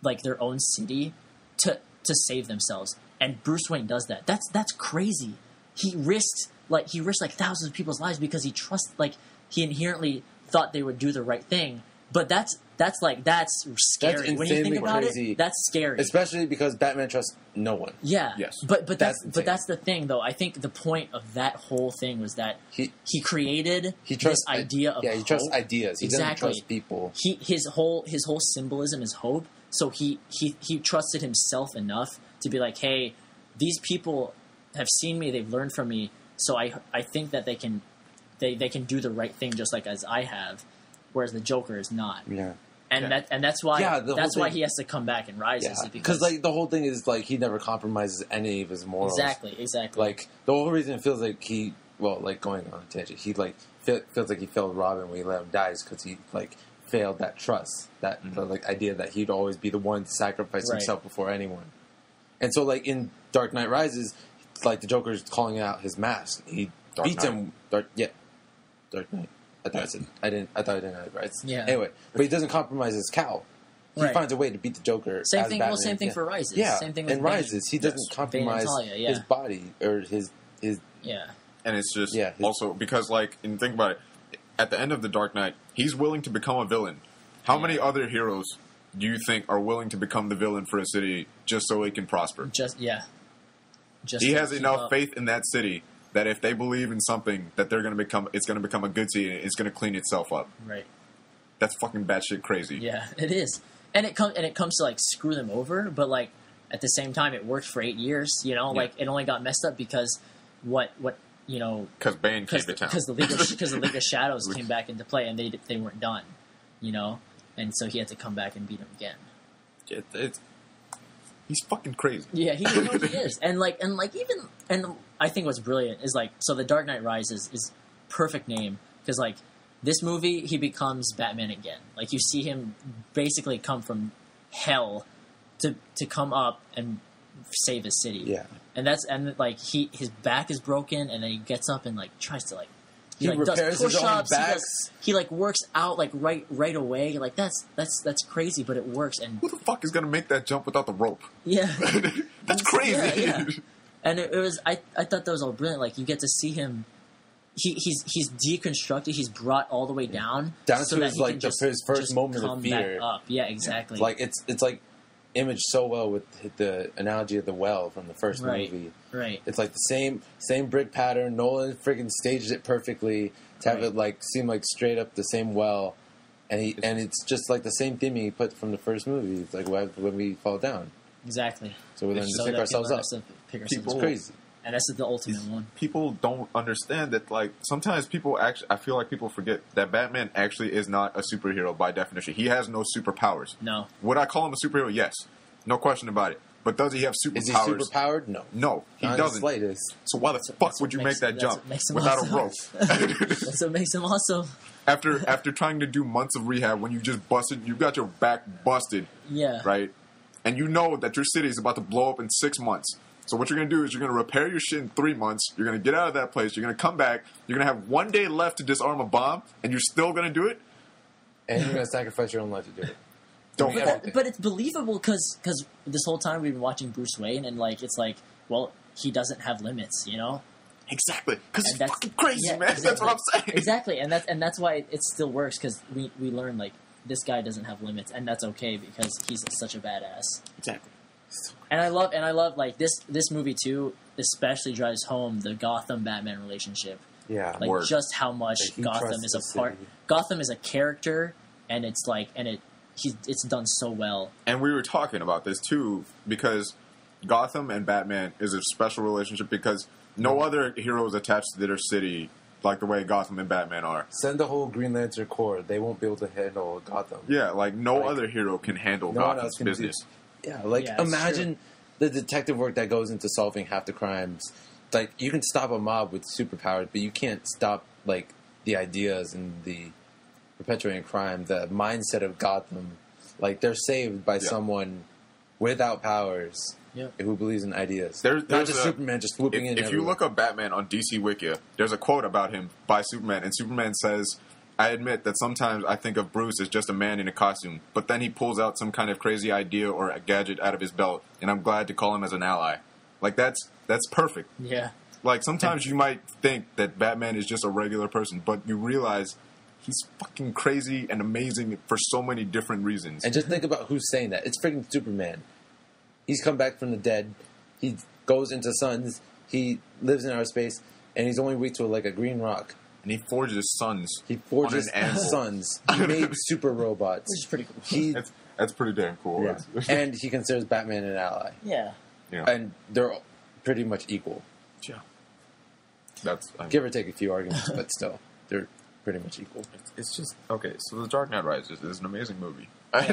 like, their own city to save themselves. And Bruce Wayne does that. That's crazy. He risks thousands of people's lives because he trusts, like, he inherently thought they would do the right thing, but that's scary. That's when you think about it, that's scary. Especially because Batman trusts no one. Yeah. Yes. But that's the thing, though. I think the point of that whole thing was that he created this idea of hope. He trusts ideas. He doesn't trust people. His whole symbolism is hope. So he trusted himself enough to be like, hey, these people have seen me, they've learned from me. So I think that they can do the right thing just like as I have, whereas the Joker is not. Yeah. And that's why why he has to come back and rises. Yeah. Because like the whole thing is like he never compromises any of his morals. Exactly. Like the whole reason it feels like going on a tangent, he like feels like he failed Robin when he let him die is because he like failed that trust, that the like idea that he'd always be the one to sacrifice himself before anyone. And so like in Dark Knight Rises, like the Joker's calling out his mask. He beats him. Dark Knight. I thought I didn't have it right. Yeah. Anyway, but he doesn't compromise his cowl. He finds a way to beat the Joker. Same thing. Batman. Well, same thing for Rises. Yeah. Same thing with Rises. He doesn't compromise his body or his. Yeah. And it's just also because like, and think about it. At the end of the Dark Knight, he's willing to become a villain. How many other heroes do you think are willing to become the villain for a city just so it can prosper? He has enough faith in that city that if they believe in something that it's going to become a good city and it's going to clean itself up. Right. That's fucking batshit crazy. Yeah, it is. And it comes to like screw them over, but like at the same time it worked for 8 years, you know, like it only got messed up because because Bane came to town. Because the League of Shadows came back into play and they weren't done, you know, and so he had to come back and beat him again. He's fucking crazy. Yeah, he is, and I think what's brilliant is like, so the Dark Knight Rises is perfect name because like this movie he becomes Batman again. Like you see him basically come from hell to come up and save his city. Yeah. And his back is broken, and then he gets up and like tries to like he like repairs does push-ups. His own back. He like works out like right away. Like that's crazy, but it works. And who the fuck is gonna make that jump without the rope? Yeah, that's crazy. Yeah. And it was I thought that was all brilliant. Like you get to see him. He's deconstructed. He's brought all the way down to his like his first moment of fear. Back up. Yeah, exactly. Like it's like imaged so well with the analogy of the well from the first movie. Right. It's like the same brick pattern. Nolan friggin' staged it perfectly to have it like seem like straight up the same well, and it's just like the same theme he put from the first movie. It's like when we fall down. Exactly. So we learn to pick ourselves up. It's crazy. And that's the ultimate one. People don't understand that, like, sometimes I feel like people forget that Batman actually is not a superhero by definition. He has no superpowers. No. Would I call him a superhero? Yes. No question about it. But does he have superpowers? Is he superpowered? No. No, he doesn't. So why the fuck would you make that jump without a rope? That's what makes him awesome. After trying to do months of rehab, when you just you got your back busted. Yeah. Right? And you know that your city is about to blow up in 6 months. So what you're going to do is you're going to repair your shit in 3 months. You're going to get out of that place. You're going to come back. You're going to have 1 day left to disarm a bomb, and you're still going to do it? And you're going to sacrifice your own life to do it. But it's believable because this whole time we've been watching Bruce Wayne, and like it's like, well, he doesn't have limits, you know? Exactly. Because he's fucking crazy, man. Exactly. That's what I'm saying. Exactly. And that's why it still works, because we learn, like, this guy doesn't have limits, and that's okay because he's such a badass. Exactly. And I love like this movie too, especially drives home the Gotham Batman relationship. Yeah, like just how much Gotham is a part. Gotham is a character, and it's done so well. And we were talking about this too because Gotham and Batman is a special relationship because no other hero is attached to their city like the way Gotham and Batman are. Send the whole Green Lantern Corps; they won't be able to handle Gotham. Yeah, like no other hero can handle Gotham's business. Yeah, like imagine the detective work that goes into solving half the crimes. Like you can stop a mob with superpowers, but you can't stop like the ideas and the perpetuating crime, the mindset of Gotham. Like they're saved by someone without powers who believes in ideas. Not just Superman just swooping in. If you look up Batman on DC Wiki, there's a quote about him by Superman, and Superman says, I admit that sometimes I think of Bruce as just a man in a costume, but then he pulls out some kind of crazy idea or a gadget out of his belt, and I'm glad to call him as an ally. Like, that's perfect. Yeah. Like, sometimes you might think that Batman is just a regular person, but you realize he's fucking crazy and amazing for so many different reasons. And just think about who's saying that. It's freaking Superman. He's come back from the dead. He goes into suns. He lives in outer space, and he's only weak to, like, a green rock. And he forges suns. He forges suns. He made super robots. Which is pretty cool. That's pretty damn cool. Yeah. And he considers Batman an ally. Yeah. And they're pretty much equal. Yeah. That's Give or take a few arguments, but still, they're pretty much equal. it's just okay. So The Dark Knight Rises is an amazing movie. What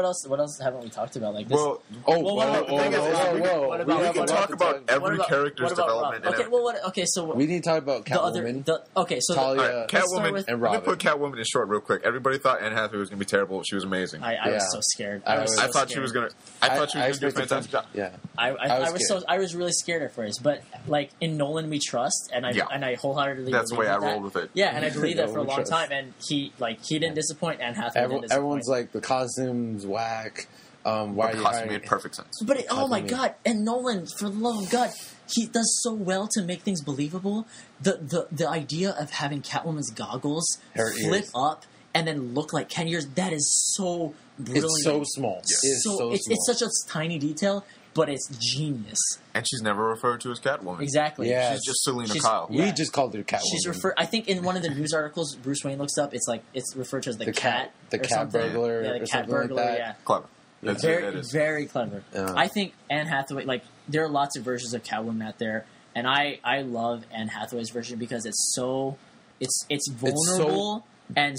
else haven't we talked about? Like this? Whoa! What about- we can talk about every character's development. Okay, well, so We need to talk about Catwoman, so Talia, All right, Catwoman, with- and let me Robin. put Catwoman in short real quick. Everybody thought Anne Hathaway was going to be terrible. She was amazing. I was so scared. I was was- so I thought she scared. was going to. I thought she was going to do a expected fantastic job. Yeah, I was really scared at first, but like in Nolan we trust, and I wholeheartedly That's the believe way I that. rolled with it. Yeah, and I believed that for a Nolan we long trust. time, and he didn't disappoint, and Hathaway didn't disappoint. everyone's like the costumes whack. Why But are the you costume hiring? made perfect sense. But oh my Catwoman. god! And Nolan, for the love of God, he does so well to make things believable. The idea of having Catwoman's goggles Her flip ears. up and then look like Ken ears, that is so brilliant. It's so small. Yeah. It's so small. it's such a tiny detail, but it's genius. And she's never referred to as Catwoman. Exactly. Yeah. She's just Selena She's- Kyle. yeah. We just called her Catwoman. She's referred. I think in one of the news articles Bruce Wayne looks up, it's referred to as the cat, the or cat something. burglar, Yeah, the or cat something burglar. like that. Yeah. Clever. That's it. Very, It is. very clever. Yeah. I think Anne Hathaway, there are lots of versions of Catwoman out there, and I love Anne Hathaway's version because it's vulnerable and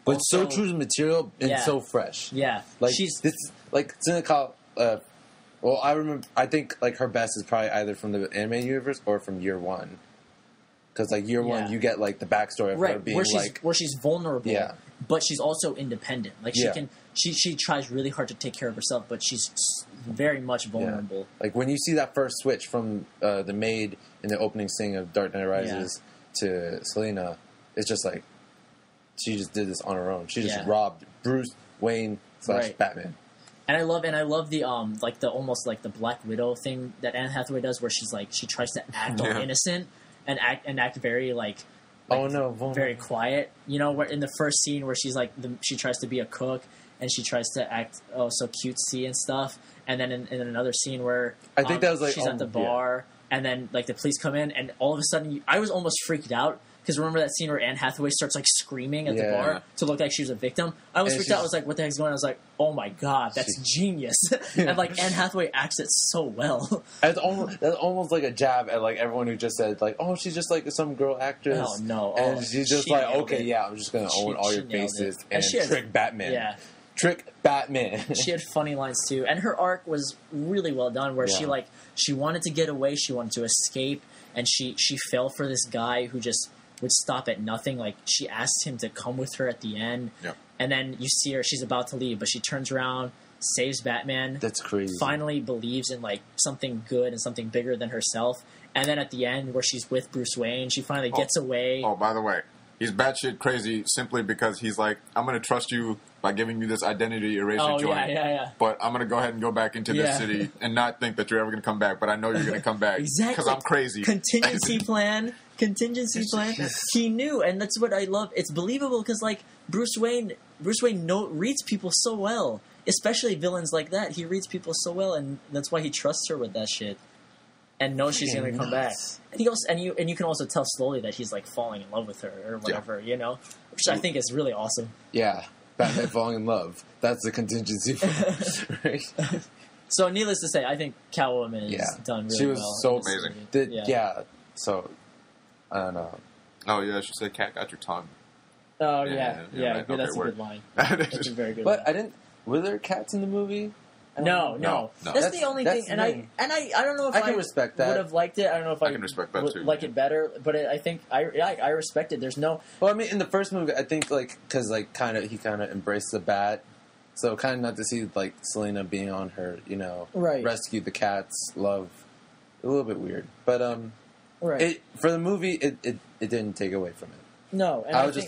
but so also- true to material and Yeah. so fresh. Yeah, Like she's this, like Selena Kyle. Well, I remember. I think like her best is probably either from the anime universe or from Year One. Because like Year One, Yeah. you get like the backstory of her right being where she's vulnerable. Yeah. But she's also independent. Like Yeah. she tries really hard to take care of herself, but she's very much vulnerable. Like when you see that first switch from the maid in the opening scene of Dark Knight Rises to Selena, it's just like she just did this on her own. She just Yeah. robbed Bruce Wayne / Right. Batman. And I love the the almost like the Black Widow thing that Anne Hathaway does, where she tries to act all Yeah. innocent and act very Oh no, vulnerable. very quiet. You know, where in the first scene where she's she tries to be a cook and she tries to act so cutesy and stuff, and then in another scene where I think that was like she's at the bar and then the police come in and all of a sudden I was almost freaked out. Because remember that scene where Anne Hathaway starts screaming at the Yeah. bar to look like she was a victim? I was And freaked out. I she's- was like, "What the heck's going on?" I was like, "Oh my god, that's genius!" And Anne Hathaway acts it so well. That's almost like a jab at everyone who just said oh, she's just some girl actress. Oh, no. and Oh, she's just she nailed okay, it. yeah, I'm just gonna own all she your nailed faces it. and she has- trick Batman. Yeah, Trick Batman. she had funny lines too, and her arc was really well done. Where Yeah. she wanted to get away, she wanted to escape, and she fell for this guy who just would stop at nothing. She asked him to come with her at the end, Yeah. and then you see her; she's about to leave, but she turns around, saves Batman. That's crazy. Finally believes in something good and something bigger than herself. And then at the end, where she's with Bruce Wayne, she finally gets away. Oh, by the way, he's batshit crazy simply because he's like, I'm going to trust you by giving you this identity eraser Oh, joint. yeah. But I'm going to go ahead and go back into Yeah. this city and not think that you're ever going to come back. But I know you're going to come back Exactly. because I'm crazy. Contingency plan. He knew, and that's what I love. It's believable because Bruce Wayne reads people so well, especially villains like that. He reads people so well, and that's why he trusts her with that shit, and knows she's going to come back. And he also, and you can also tell slowly that he's falling in love with her or whatever, which I think is really awesome. Yeah, Batman falling in love. That's the contingency. Right? So, needless to say, I think Catwoman is done really well. She was so in this amazing. movie. So I don't know. Oh, yeah, she said, cat got your tongue. Oh Yeah, yeah. right. That's Okay, a word. good line. That's a very good. line. But I didn't. Were there cats in the movie? No. No. That's the only that's thing, and the I thing. don't know if I can respect that. would have liked it. I don't know if I can respect that would too. like it better, but I think I respect it. There's no Well, I mean, in the first movie, I think because he kind of embraced the bat, so kind of not to see Selena being on her, Right. rescue the cats, love, a little bit weird. But right. for the movie, it didn't take away from it. No, and I was think, just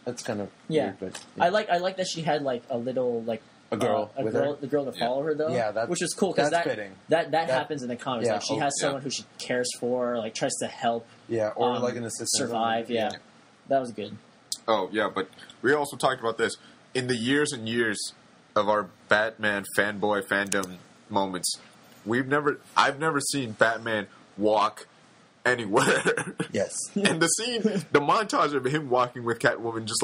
that's kind of Yeah. weird. But I like that she had a little a girl with her. the girl to follow her though. Yeah, which was cool because that's that, fitting. that happens in the comics. Yeah, She has someone who she cares for, tries to help. Yeah, or um, an assistant. survive. Yeah, that was good. Oh, yeah, but we also talked about this. In the years and years of our Batman fanboy fandom moments, I've never seen Batman walk anywhere. Yes. And the montage of him walking with Catwoman just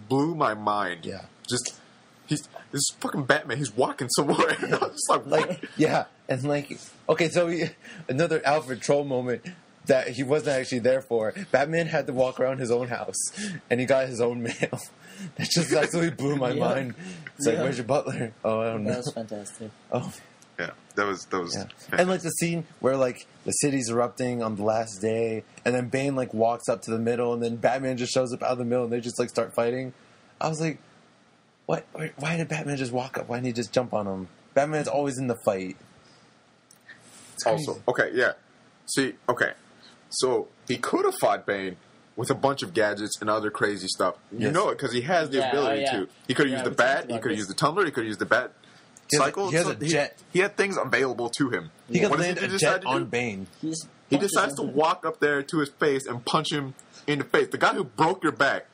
blew my mind. Yeah. Just this is fucking Batman. He's walking somewhere. And I was just like, what? Yeah, and okay, so another Alfred Troll moment that he wasn't actually there for. Batman had to walk around his own house, and he got his own mail. That just absolutely blew my mind. It's like, where's your butler? Oh, I don't know. That was fantastic. Oh, yeah, that was. Yeah. And the scene where the city's erupting on the last day, and then Bane walks up to the middle, and then Batman just shows up out of the middle, and they just start fighting. I was like, what? Why did Batman just walk up? Why didn't he just jump on him? Batman's always in the fight. Also, okay, yeah. See, okay, so he could have fought Bane with a bunch of gadgets and other crazy stuff. You know it because he has the ability to. He could have used the bat. He could have used the tumbler. He could have used the bat. Cycle. He has a jet. He had things available to him. He could land a jet on Bane. He decides to walk up there to his face and punch him in the face. The guy who broke your back.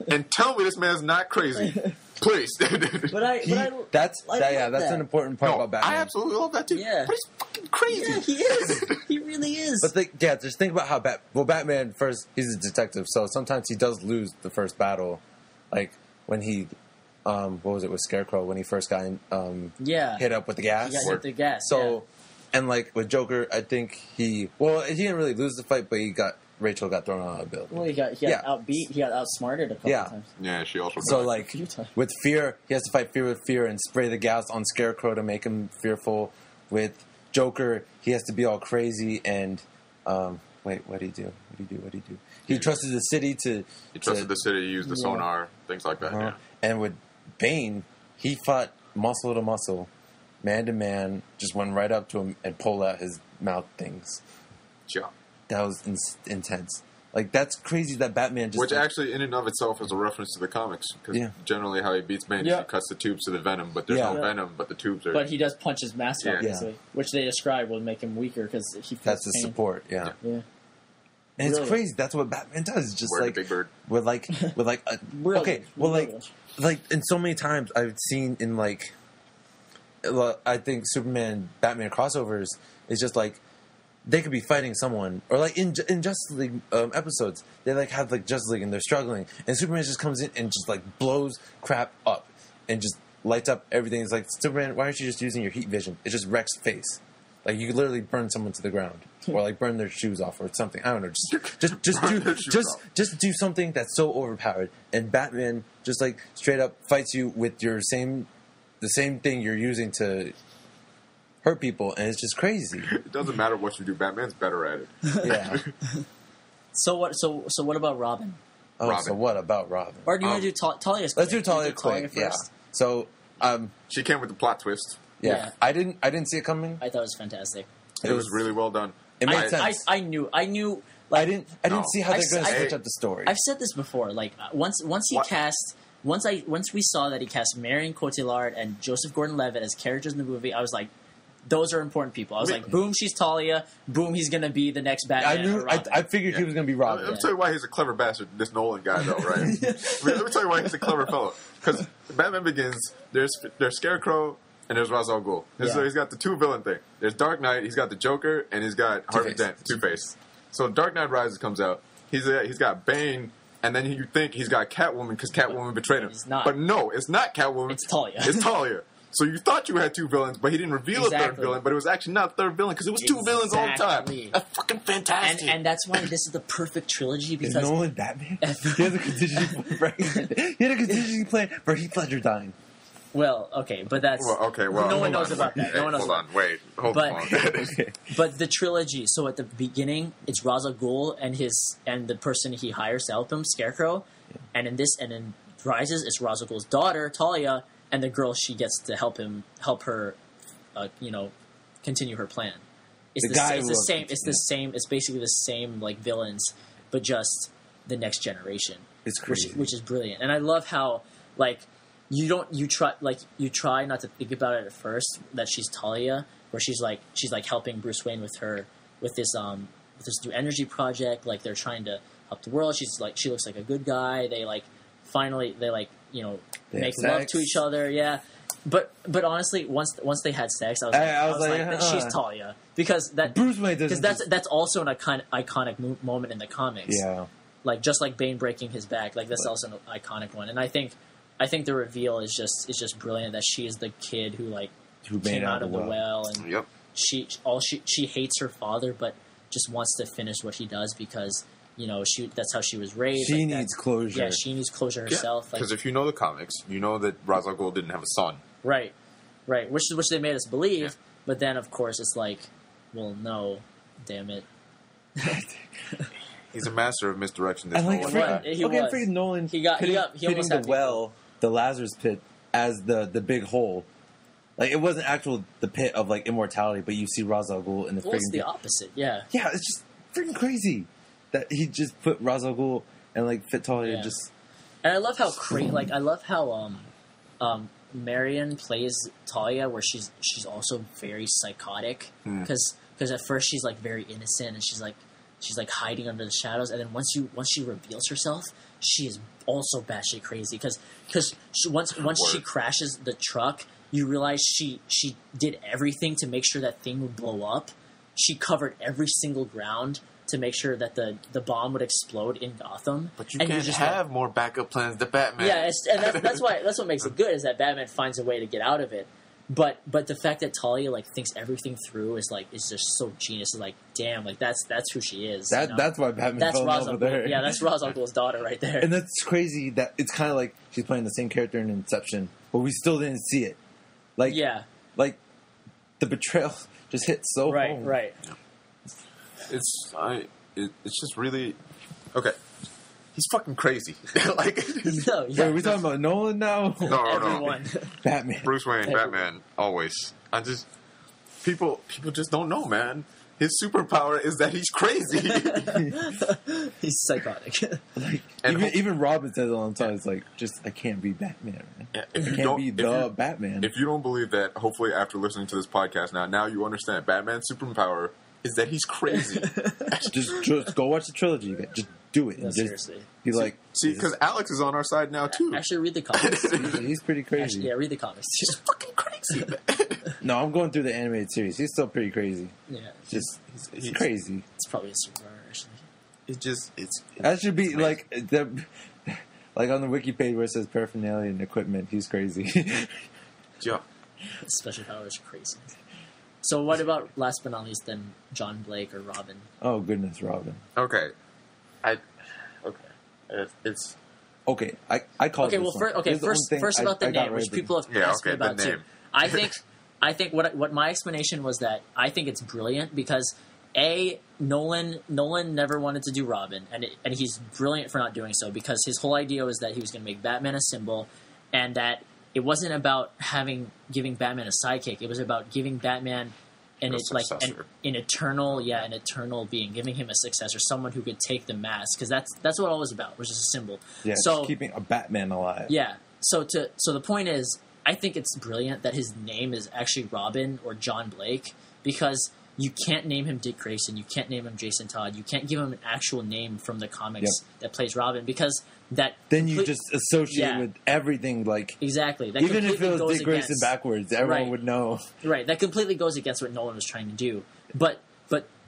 And tell me this man's not crazy. Please. That's an important part about Batman. I absolutely love that too. Yeah. But he's fucking crazy. Yeah, he is. He really is. But just think about how Batman first, he's a detective, so sometimes he does lose the first battle. Like when he what was it with Scarecrow when he first got hit up with the gas. He got hit with the gas. So and with Joker, I think he didn't really lose the fight, but Rachel got thrown out of the building. Well, he got outbeat. He got outsmarted a couple times. Yeah, she also. So with fear, he has to fight fear with fear and spray the gas on Scarecrow to make him fearful. With Joker, he has to be all crazy and wait, what did he do? He trusted the city to. He trusted the city to use the sonar, things like that. Yeah. And with Bane, he fought muscle to muscle, man to man, just went right up to him and pulled out his mouth things. Yeah. That was intense. That's crazy that Batman just... Which actually, in and of itself, is a reference to the comics. Because generally how he beats Bane is he cuts the tubes to the venom, but there's no venom, but the tubes are... But he does punch his mask off, basically. Which they describe will make him weaker because he feels That's his support, yeah. And it's crazy. That's what Batman does. Just the Big Bird. With and so many times I've seen in I think Superman Batman crossovers is just they could be fighting someone, or in Justice League episodes, they have Justice League and they're struggling, and Superman just comes in and just blows crap up and just lights up everything. It's like, Superman, why aren't you just using your heat vision? It just wrecks face. You could literally burn someone to the ground, or burn their shoes off, or something. I don't know. Just do something that's so overpowered. And Batman just straight up fights you with the same thing you're using to hurt people, and it's just crazy. It doesn't matter what you do. Batman's better at it. Yeah. So what about Robin? Oh, Robin. So what about Robin? Or do you want to do Talia's? Let's do Talia quick. Yeah. So she came with the plot twist. Yeah. I didn't see it coming. I thought it was fantastic. It was really well done. It made sense. I knew. I didn't see how they're going to switch up the story. I've said this before. Once we saw that he cast Marion Cotillard and Joseph Gordon-Levitt as characters in the movie, I was like, those are important people. I was like, boom, she's Talia. Boom, he's going to be the next Batman. I figured he was going to be Robin. Let me tell you why he's a clever bastard, this Nolan guy, though, right? Let me tell you why he's a clever fellow. Because Batman Begins, there's Scarecrow, and there's Ra's al Ghul. So he's got the two villain thing. There's Dark Knight, he's got the Joker, and he's got Harvey Dent, Two-Face. So Dark Knight Rises comes out. He's got Bane, and then you think he's got Catwoman because Catwoman betrayed him. He's not. But no, it's not Catwoman. It's Talia. It's Talia. So you thought you had two villains, but he didn't reveal a third villain, but it was actually not a third villain because it was two villains all the time. That's fucking fantastic. And that's why this is the perfect trilogy because... Is Nolan Batman? He had a contingency plan for Heath Ledger dying. Well, okay, but that's... no one knows about that. No one knows about that. Hold on. But the trilogy, so at the beginning, it's Ra's al Ghul and the person he hires to help him, Scarecrow. And in Rises, it's Ra's al Ghul's daughter, Talia, and the girl she gets to help her, continue her plan. It's basically the same villains, but just the next generation. It's crazy, which is brilliant, and I love how you try not to think about it at first that she's Talia, where she's helping Bruce Wayne with this new energy project. They're trying to help the world. She looks like a good guy. They make love to each other. Yeah. But honestly, once they had sex, I was like she's Talia because Bruce Wayne doesn't because that's also an iconic moment in the comics. Yeah. Just like Bane breaking his back, that's also an iconic one. And I think I think the reveal is just brilliant that she is the kid who came out of the well, and she hates her father, but just wants to finish what he does because that's how she was raised. She needs closure. Yeah, she needs closure herself. Because if you know the comics, you know that Ra's al Ghul didn't have a son. Right, which they made us believe, but then of course it's like, well, no, damn it. He's a master of misdirection. And freaking Nolan, he hitting almost the well, the Lazarus pit, as the big hole. Like, it wasn't the pit of immortality, but you see Ra's al Ghul in the freaking. It's the opposite, yeah. Yeah, it's just freaking crazy that he just put Ra's al Ghul and fit Talia just. And I love how I love how Marion plays Talia, where she's also very psychotic because at first she's very innocent and she's hiding under the shadows, and then once she reveals herself, she is also batshit crazy because once she crashes the truck, you realize she did everything to make sure that thing would blow up. She covered every single ground to make sure that the bomb would explode in Gotham. But you can't have more backup plans than Batman. Yeah, and that's what makes it good, is that Batman finds a way to get out of it. But the fact that Talia thinks everything through is just so genius. It's damn, that's who she is. That's why Batman fell in love with her. Yeah, that's Ra's al Ghul's daughter right there. And that's crazy that it's kind of like she's playing the same character in Inception, but we still didn't see it. The betrayal just hit so home. Right. It's just really okay. He's fucking crazy. No, yeah. Wait, are we talking about Nolan now? No. Everyone. Batman. Bruce Wayne, Batman, always. People just don't know, man. His superpower is that he's crazy. He's psychotic. Even Robin says it all the time. It's I can't be Batman, man. I can't be the Batman. If you don't believe that, hopefully after listening to this podcast now you understand. Batman's superpower is that he's crazy. just go watch the trilogy. Just do it. No, seriously. See, because Alex is on our side now too. Actually, read the comics. He's pretty crazy. Actually, read the comics. He's fucking crazy, man. No, I'm going through the animated series. He's still pretty crazy. Yeah, he's crazy. It's probably a superpower, actually. That should be like on the wiki page where it says paraphernalia and equipment. He's crazy. Yeah. Special powers are crazy. So what about, last but not least, then John Blake or Robin? Oh goodness, Robin. Okay. It's okay. I call. Okay, well, first about the name, which people have asked me about too. I think what my explanation was that I think it's brilliant because Nolan never wanted to do Robin, and he's brilliant for not doing so, because his whole idea was that he was going to make Batman a symbol, and that it wasn't about giving Batman a sidekick. It was about giving Batman an eternal being, giving him a successor, someone who could take the mask, because that's what all was about, which is a symbol. Yeah, so keeping a Batman alive. Yeah. So the point is, I think it's brilliant that his name is actually Robin or John Blake, because you can't name him Dick Grayson, you can't name him Jason Todd, you can't give him an actual name from the comics that plays Robin, because then you just associate with everything, exactly. That even if it was Dick Grayson backwards, everyone would know. Right, that completely goes against what Nolan was trying to do. But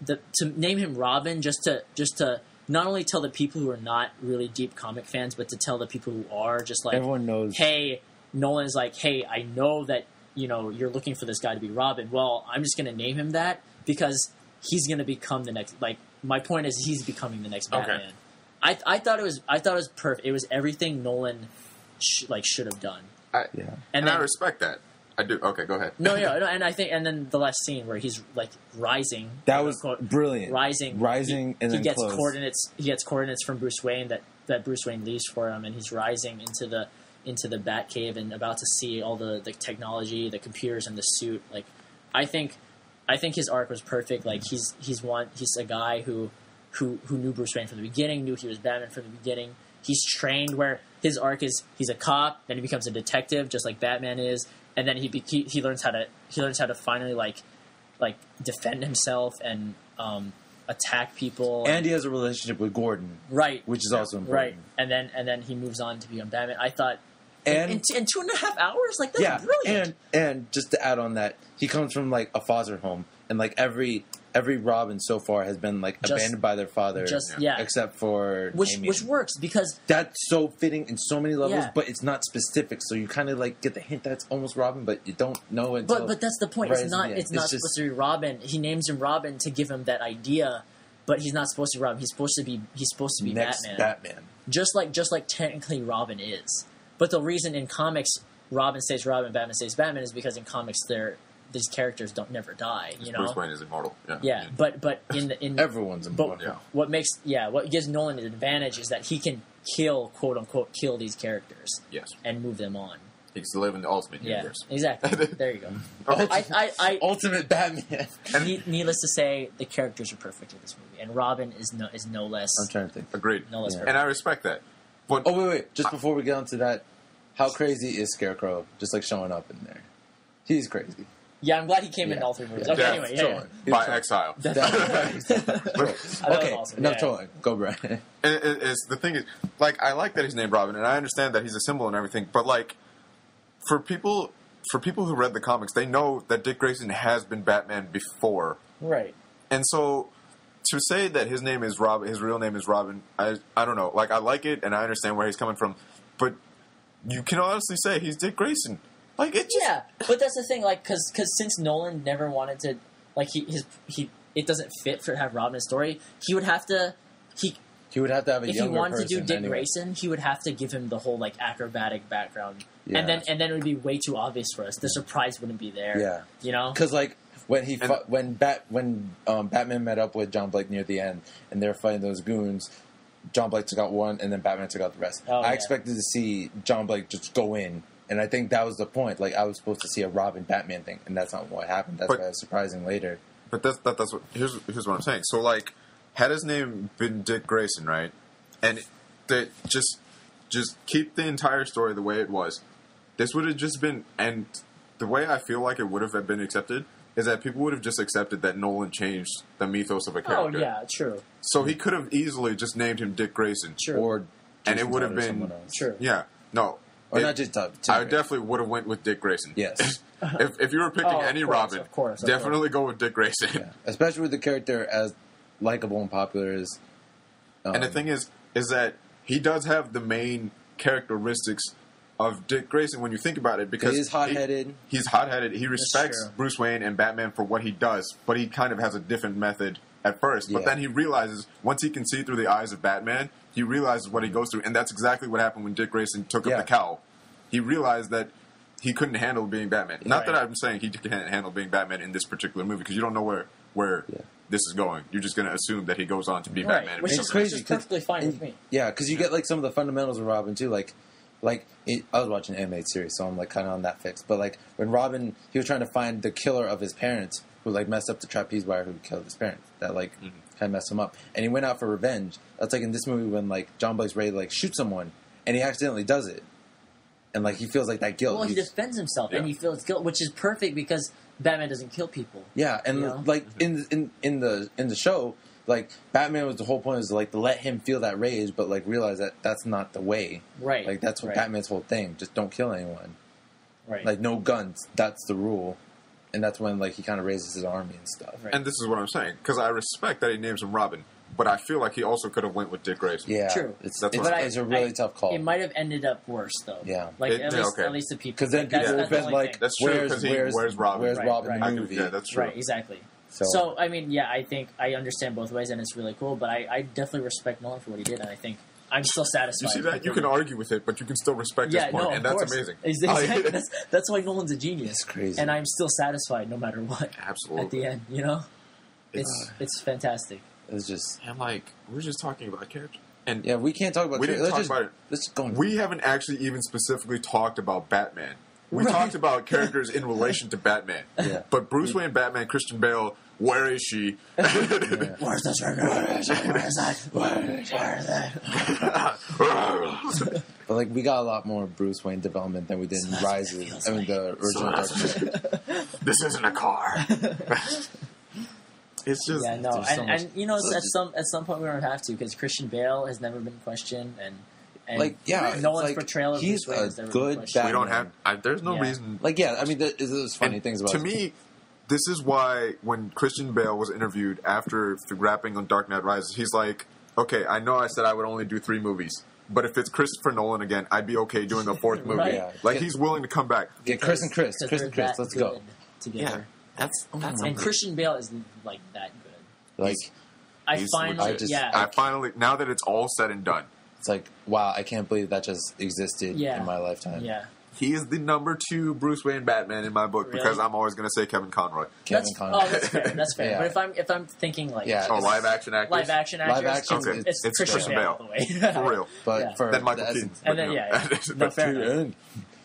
to name him Robin, just to not only tell the people who are not really deep comic fans, but to tell the people who are, just everyone knows. Hey, Nolan's hey, I know that you're looking for this guy to be Robin. Well, I'm just going to name him that because he's going to become the next. My point is, he's becoming the next Batman. Okay. I thought it was perfect. It was everything Nolan should have done. And I respect that. I do. Okay, go ahead. No, and I think, and then the last scene where he's rising. That was brilliant. Rising, and then he gets close. coordinates. He gets coordinates from Bruce Wayne that Bruce Wayne leaves for him, and he's rising into the Batcave and about to see all the technology, the computers, and the suit. I think his arc was perfect. He's a guy who knew Bruce Wayne from the beginning, knew he was Batman from the beginning. He's trained where his arc is he's a cop, then he becomes a detective, just like Batman is, and then he learns how to finally defend himself and attack people. And he has a relationship with Gordon, right? Which is also important, right? And then he moves on to become Batman. I thought, in 2.5 hours, that's brilliant. And just to add on that, he comes from a foster home, and every every Robin so far has been like abandoned by their father, except for which works because that's so fitting in so many levels, but it's not specific. So you kind of like get the hint that it's almost Robin, but you don't know until. But that's the point. It's not supposed to be Robin. He names him Robin to give him that idea, but he's not supposed to be Robin. He's supposed to be next Batman. Just like technically Robin is. But the reason in comics Robin stays Robin, Batman stays Batman is because in comics these characters don't never die. You know, Bruce Wayne is immortal. Yeah. But in everyone's immortal. What gives Nolan an advantage is that he can quote unquote kill these characters. Yes. And move them on. He's to live in the Ultimate Universe. Exactly. There you go. Ultimate Batman. Needless to say, the characters are perfect in this movie, and Robin is no less. I'm trying to think. Agreed. No less perfect. And I respect that. But wait! Just before we get onto that, how crazy is Scarecrow? Just like showing up in there, he's crazy. Yeah, I'm glad he came in all three movies. Okay, anyway, by exile. Okay, awesome. enough trolling. Go, Brian. The thing is, like, I like that he's named Robin, and I understand that he's a symbol and everything, but like, for people who read the comics, they know that Dick Grayson has been Batman before, right? And so, to say that his name is Robin, his real name is Robin, I don't know. Like, I like it, and I understand where he's coming from, but you can honestly say he's Dick Grayson. Like, it just... but that's the thing, like, because since Nolan never wanted to, like, it doesn't fit for have Robin's story. He would have to have a younger person. If he wanted to do Dick Grayson, he would have to give him the whole like acrobatic background, and then it would be way too obvious for us. The surprise wouldn't be there. Yeah, you know, because like when Batman met up with John Blake near the end, and they were fighting those goons. John Blake took out one, and then Batman took out the rest. I expected to see John Blake just go in. And I think that was the point. Like, I was supposed to see a Robin Batman thing, and that's not what happened. That's why it was surprising later. But that's what here's what I'm saying. So, like, had his name been Dick Grayson, right? And just keep the entire story the way it was. This would have just been, and the way I feel like it would have been accepted is that people would have just accepted that Nolan changed the mythos of a character. Oh yeah, true. So he could have easily just named him Dick Grayson, and it would have been true. Yeah, no. Or not just I definitely would have went with Dick Grayson. Yes. if you were picking any Robin, of course, definitely go with Dick Grayson. Yeah. Especially with the character as likable and popular as... and the thing is that he does have the main characteristics of Dick Grayson when you think about it. Because he's hot-headed. He's hot-headed. He respects Bruce Wayne and Batman for what he does, but he kind of has a different method at first. But then he realizes, once he can see through the eyes of Batman... He realizes what he goes through, and that's exactly what happened when Dick Grayson took up the cowl. He realized that he couldn't handle being Batman. Not that I'm saying he can't handle being Batman in this particular movie, because you don't know where this is going. You're just going to assume that he goes on to be Batman. Which is perfectly fine with me. Yeah, because you get like some of the fundamentals of Robin too. I was watching an animated series, so I'm like kind of on that fix. But like when Robin, he was trying to find the killer of his parents, who like messed up the trapeze wire, who killed his parents. That like. Kind of messed him up, and he went out for revenge. That's like in this movie when like John Blake's ready to like shoot someone, and he accidentally does it, and like he feels like that guilt. Well, he defends himself, and he feels guilt, which is perfect because Batman doesn't kill people. Yeah, and like in the show, like Batman was the whole point was like to let him feel that rage, but like realize that that's not the way. Right. Like that's what Batman's whole thing. Just don't kill anyone. Right. Like no guns. That's the rule. And that's when, like, he kind of raises his army and stuff. Right. And this is what I'm saying. Because I respect that he names him Robin. But I feel like he also could have went with Dick Grayson. Yeah. True. It's a really tough call. It might have ended up worse, though. Yeah. Like, at least the people. Because then people have been like, that's true, where's Robin? Where's Robin in the movie? Yeah, that's true. Right, exactly. So, I mean, I think I understand both ways, and it's really cool. But I definitely respect Nolan for what he did, and I think I'm still satisfied. You see that? You can argue with it, but you can still respect his point, and that's amazing. Exactly. That's why Nolan's a genius. It's crazy. And I'm still satisfied no matter what. Absolutely. At the end, you know? It's fantastic. It's just... And, like, we're just talking about character. And yeah, we can't talk about... We didn't talk about it. Let's go on. We haven't actually even specifically talked about Batman. We talked about characters in relation to Batman. Yeah. But Bruce Wayne, Batman, Christian Bale... Where is she? Yeah. Where's the trigger? Where is that? Where is that? But like we got a lot more Bruce Wayne development than we did in Rises. I mean the original Dark Knight. This isn't a car. It's just and you know at some point we don't have to because Christian Bale has never been questioned and like Nolan's portrayal of he's Bruce Wayne a good Batman. We don't have. There's no reason. Like I mean there's funny things about to me. this is why when Christian Bale was interviewed after rapping on Dark Knight Rises, he's like, okay, I know I said I would only do 3 movies, but if it's Christopher Nolan again, I'd be okay doing a 4th movie. Right. Yeah. Like, he's willing to come back. Get Chris and Chris. Because Chris they're and Chris. that Let's go. good together. That's And amazing. Christian Bale is like that good. Like, He's legit. I finally, now that it's all said and done, it's like, wow, I can't believe that just existed in my lifetime. Yeah. he is the number 2 Bruce Wayne Batman in my book because I'm always going to say Kevin Conroy. Kevin Conroy. Oh, that's fair. That's fair. Yeah. But if I'm thinking like live action actors, live action, okay. it's Christian Bale all the way. For real. But for then Michael the Keaton. And then no, fair enough.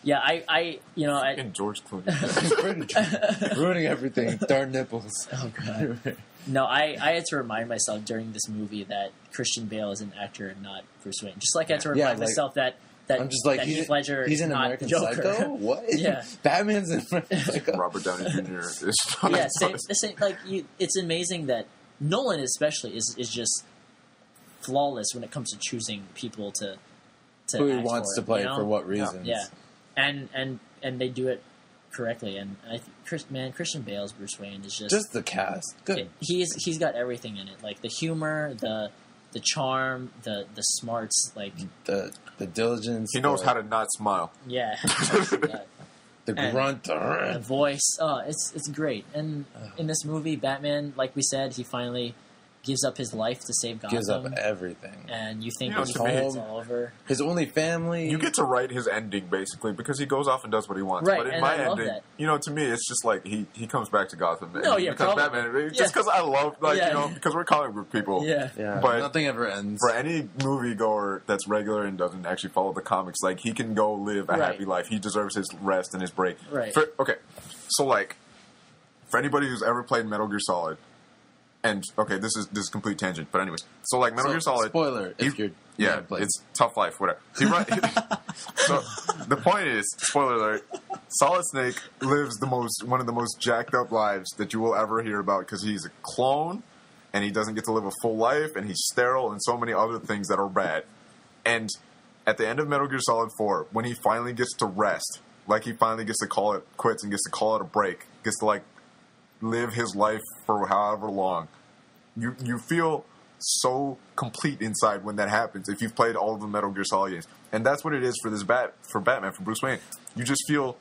Yeah, I and George Clooney ruining everything. Darn nipples. Oh god. No, I had to remind myself during this movie that Christian Bale is an actor and not Bruce Wayne. Just like I had to remind myself that I'm just like, Heath Ledger he's an not American Joker. Psycho? What? Yeah. Batman's an American Psycho. Robert Downey Jr. is not same, like it's amazing that Nolan especially is just flawless when it comes to choosing people to who he act wants for to play you know? for what reasons. Yeah. And they do it correctly, and I think Christian Bale's Bruce Wayne is just the cast. Good. He's got everything in it, like the humor, the charm, the smarts, like the diligence. He knows how to not smile. Yeah. The grunt. The voice. Oh, it's great. And in this movie, Batman, like we said, he finally gives up his life to save Gotham. Gives up everything. And you think his it's all over. His only family. You get to write his ending, basically, because he goes off and does what he wants. Right, but in and my I love ending, that. To me, it's just like he comes back to Gotham. No, yeah, because probably. Batman, just because I love, because we're comic book people. Yeah. But nothing ever ends. For any moviegoer that's regular and doesn't actually follow the comics, like, he can go live a happy life. He deserves his rest and his break. Right. So, like, for anybody who's ever played Metal Gear Solid, and this is complete tangent, but anyways, so like Metal Gear Solid. Spoiler if you're it's tough life, whatever. So the point is, spoiler alert: Solid Snake lives one of the most jacked up lives that you will ever hear about because he's a clone and he doesn't get to live a full life and he's sterile and so many other things that are bad. And at the end of Metal Gear Solid 4, when he finally gets to rest, like he finally gets to call it quits and gets to call it a break, gets to like live his life for however long, you feel so complete inside when that happens if you've played all of the Metal Gear Solid games. And that's what it is for Batman, for Bruce Wayne. You just feel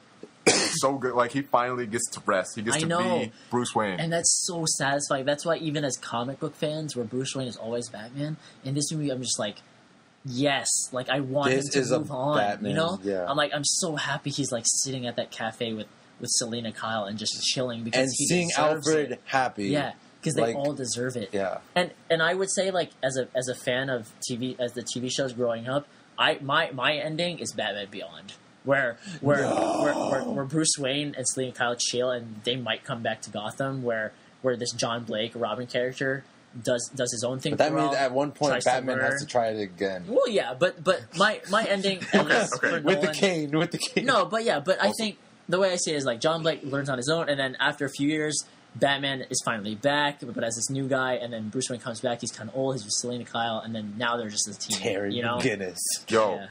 so good, like he finally gets to rest. He gets to be Bruce Wayne. And that's so satisfying. That's why even as comic book fans, where Bruce Wayne is always Batman, in this movie I'm just like, yes, like I want him to move on. Batman, I'm like, I'm so happy he's like sitting at that cafe with Selena Kyle and just chilling because and he seeing Alfred happy. Yeah, because they all deserve it. Yeah, and I would say like as a fan of TV, as the TV shows growing up, my ending is Batman Beyond, where Bruce Wayne and Selena Kyle chill and they might come back to Gotham, where this John Blake Robin character does his own thing. But that means at one point Batman has to try it again. Well, yeah, but my ending for Nolan, with the cane. No, but I think the way I see it is like John Blake learns on his own, and then after a few years, Batman is finally back, but as this new guy, and then Bruce Wayne comes back. He's kind of old. He's with Selena Kyle, and then now they're just a team. Terry McGinnis. Yo,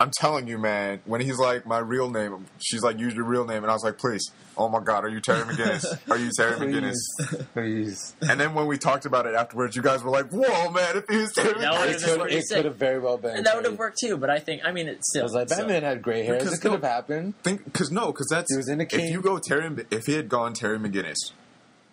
I'm telling you, man. When he's like, my real name, she's like, use your real name, and I was like, please. Oh my God, are you Terry McGinnis? Are you Terry McGinnis? Please. And then when we talked about it afterwards, you guys were like, whoa, man, if he was Terry McGinnis. It could have very well been. And that would have worked too, but it's still. I was like, Batman had gray hair. This could have happened. Because that's. He was in a cane. If you go if he had gone Terry McGinnis,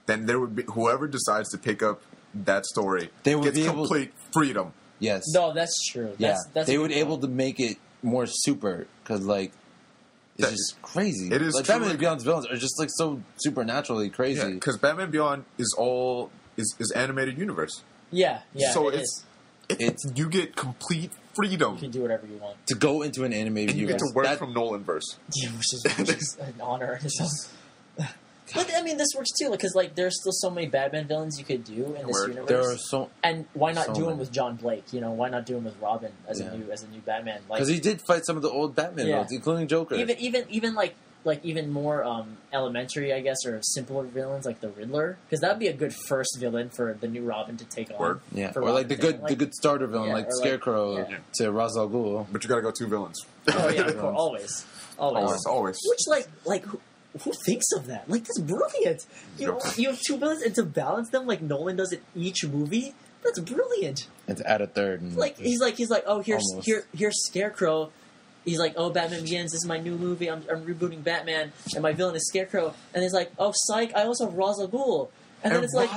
then there would be, whoever decides to pick up that story gets complete freedom. Yes. No, that's true. That's they would able to make it more super, because like, it's just crazy. It is like Batman Beyond's villains are just like so supernaturally crazy. Because Batman Beyond is animated universe. Yeah. So it's you get complete freedom. You can do whatever you want To go into an animated universe. You get to work from Nolanverse. Yeah, which is an honor in itself. But I mean, this works too, because like there's still so many Batman villains you could do in this universe. There are so, and why not do them with John Blake? Why not do him with Robin as a new Batman? Because he did fight some of the old Batman villains, including Joker. Even more elementary, I guess, or simpler villains like the Riddler, because that'd be a good first villain for the new Robin to take on. Yeah, or like the good starter villain, like Scarecrow to Ra's al Ghul. But you got to go 2 villains. Oh yeah, always. Which who thinks of that? Like, that's brilliant. You have two villains, and to balance them like Nolan does it each movie, that's brilliant. And to add a third. And like he's like, oh, here's Scarecrow. He's like, oh, Batman Begins, this is my new movie, I'm rebooting Batman, and my villain is Scarecrow. And he's like, oh, psych, I also have Ra's al Ghul. And then it's like,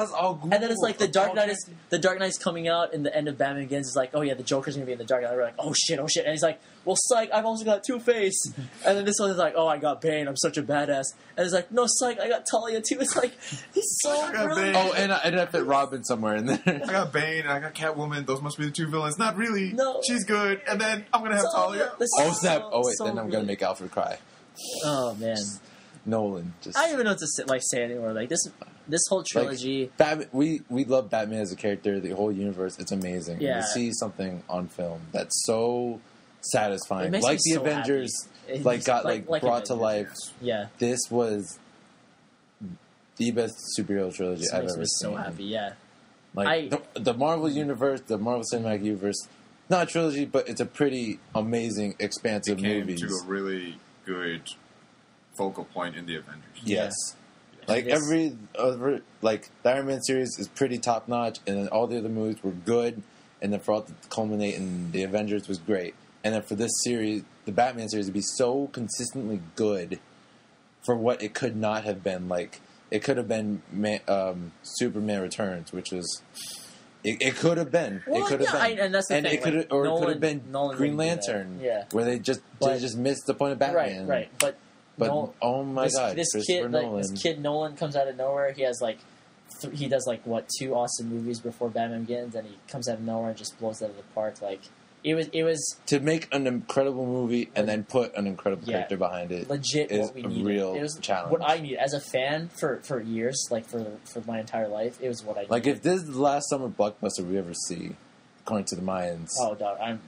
the Dark Knight is coming out, and the end of Batman Begins is like, oh yeah, the Joker's gonna be in the Dark Knight. We're like, oh shit, and he's like, well, psych, I've also got Two-Face. And then this one is like, oh, I got Bane, I'm such a badass. And it's like, no, psych, I got Talia too. It's like, he's so brilliant. Oh, and I fit Robin somewhere in there. I got Bane and I got Catwoman. Those must be the two villains. Not really. No, she's good. And then I'm gonna have Talia. Oh snap! Then I'm gonna make Alfred cry. Oh man, Nolan. I don't even know what to say anymore. Like this whole trilogy. Like, Batman, we love Batman as a character. The whole universe. It's amazing. Yeah. To see something on film that's so satisfying, like the so Avengers, got brought Avengers, to life. Yeah. This was the best superhero trilogy I've ever seen. So happy. Yeah. Like the Marvel universe, the Marvel Cinematic Universe. Not a trilogy, but it's a pretty amazing, expansive movie. To a really good focal point in the Avengers. Yes. Like every other, like the Iron Man series is pretty top notch, and then all the other movies were good, and then for all to culminate in the Avengers was great, and then for this series, the Batman series, to be so consistently good for what it could not have been. Like it could have been Superman Returns, which was it could have been. It could have been, and that's the thing. It could have, or it could have been Green Lantern, where they just missed the point of Batman, right, but. But oh my god, this kid Nolan comes out of nowhere. He has like he does like two awesome movies before Batman Begins, and he comes out of nowhere and just blows that out of the park. Like it was to make an incredible movie and then put an incredible character behind it. Legit, is what we a needed. real it was challenge. What I need as a fan for years, like for my entire life. It was what I needed. Like if this is the last summer blockbuster we ever see, according to the Mayans. Oh, dog, I'm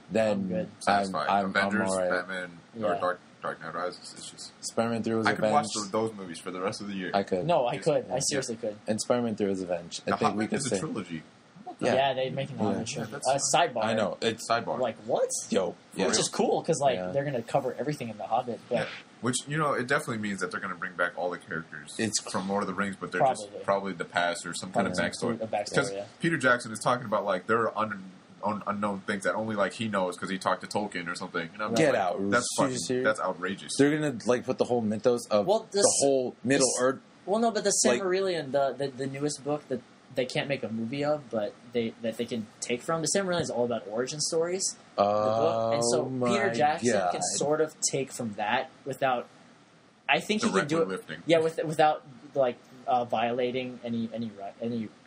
good. I'm Avengers, all right. Batman, or Dark Knight Rises. It's just Spider-Man 3 was I avenged. could watch those movies for the rest of the year. I could. No, I could. I seriously could. And Spider-Man 3 was avenged. I think we could say a trilogy. Yeah, they make an trilogy. Sidebar. I know it's sidebar. Like what? Which is cool because they're going to cover everything in The Hobbit. But which it definitely means that they're going to bring back all the characters from Lord of the Rings, but they're just probably the past or some kind of backstory. Because Peter Jackson is talking about like there are unknown things that only like he knows because he talked to Tolkien or something. And I'm Get like, out! That's outrageous. They're gonna like put the whole mythos of the whole Middle Earth. Well, no, but the Silmarillion, the newest book that they can't make a movie of, but they can take from. The Silmarillion is all about origin stories. The book, and so Peter Jackson can sort of take from that without. I think he can do it. Yeah, without like violating any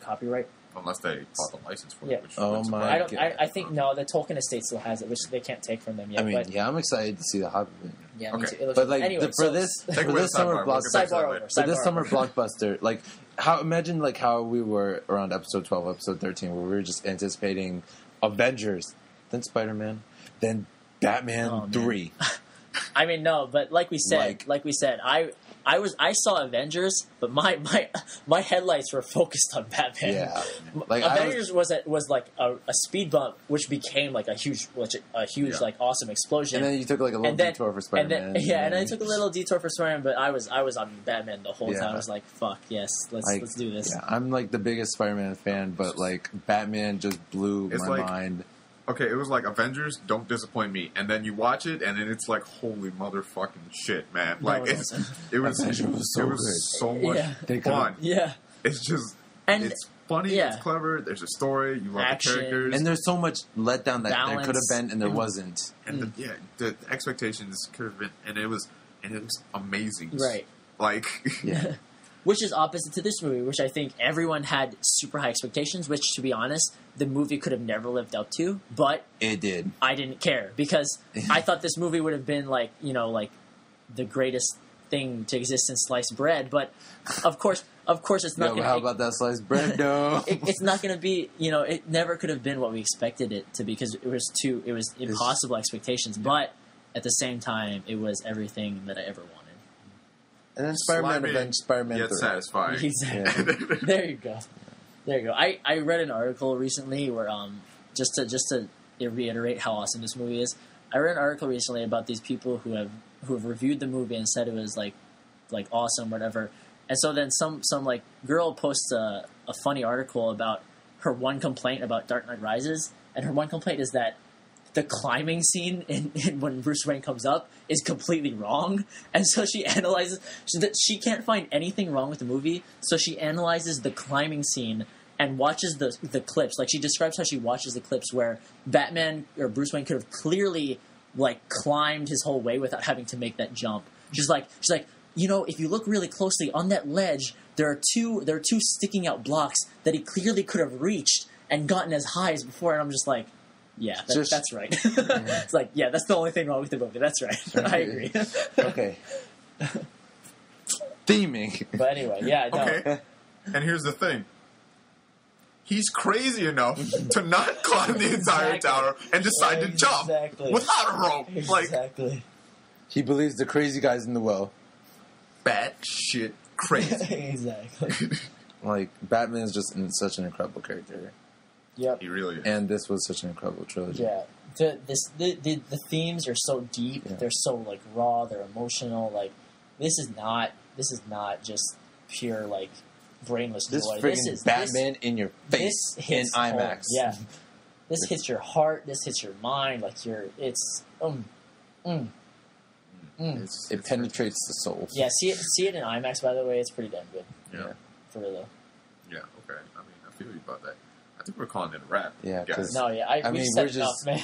copyright. Unless they bought the license for it. Which I think no. The Tolkien estate still has it, which they can't take from them yet. I mean, I'm excited to see the Hobbit. Yeah, me too. But like anyway, for this summer blockbuster, like imagine like how we were around episode 12, episode 13, where we were just anticipating Avengers, then Spider-Man, then Batman 3. I mean, no, but like we said, I saw Avengers, but my headlights were focused on Batman. Yeah, like Avengers was like a speed bump, which became like a huge like awesome explosion. And then you took like a little detour for Spider-Man. And I took a little detour for Spider-Man, but I was on Batman the whole time. I was like, fuck yes, let's do this. Yeah, I'm like the biggest Spider-Man fan, but like Batman just blew my mind. Okay, it was like Avengers, don't disappoint me, and then you watch it, and then it's like, holy motherfucking shit, man! Like it was so much fun. Yeah, it's just it's funny, it's clever. There's a story, you love the characters, and there's so much letdown that there could have been, and there wasn't. And the expectations could have been, and it was amazing, right? Like Which is opposite to this movie, which I think everyone had super high expectations, which, to be honest, the movie could have never lived up to. But it did. I didn't care because I thought this movie would have been like the greatest thing to exist in sliced bread. But of course, it's not. How about that sliced bread? No, it's not going to be. It never could have been what we expected it to be because it was impossible expectations. But at the same time, it was everything that I ever wanted. And then Spider-Man avenged Spider-Man 3. Satisfying. Exactly. There you go. I read an article recently where just to reiterate how awesome this movie is. I read an article recently about these people who have reviewed the movie and said it was like like awesome, whatever. And so then some like girl posts a funny article about her one complaint about Dark Knight Rises, and her one complaint is that the climbing scene in when Bruce Wayne comes up is completely wrong. And so she analyzes she can't find anything wrong with the movie, so she analyzes the climbing scene and watches the clips. Like, she describes how she watches the clips where Batman or Bruce Wayne could have clearly like climbed his whole way without having to make that jump. She's like, you know, if you look really closely on that ledge, there are two sticking out blocks that he clearly could have reached and gotten as high as before. And I'm just like, yeah, that's right. It's like, yeah, that's the only thing wrong with the movie. That's right. I agree. Okay. Theming. But anyway, yeah, no. Okay. And here's the thing. He's crazy enough to not climb the entire tower and decide to jump without a rope. Exactly. He believes the crazy guy's in the well. Bat shit crazy. Exactly. Like, Batman is just such an incredible character. Yep. He really is. And this was such an incredible trilogy. Yeah. The themes are so deep. Yeah. They're so like raw. They're emotional. Like, this is not just pure like brainless joy. This is Batman in your face in IMAX. Home. Yeah. This hits your heart. This hits your mind. Like, It penetrates the soul. Yeah, see it in IMAX, by the way. It's pretty damn good. Yeah. For real, though. Yeah, okay. I mean, I feel you about that. I think we're calling it a wrap. Yeah, because... No, yeah,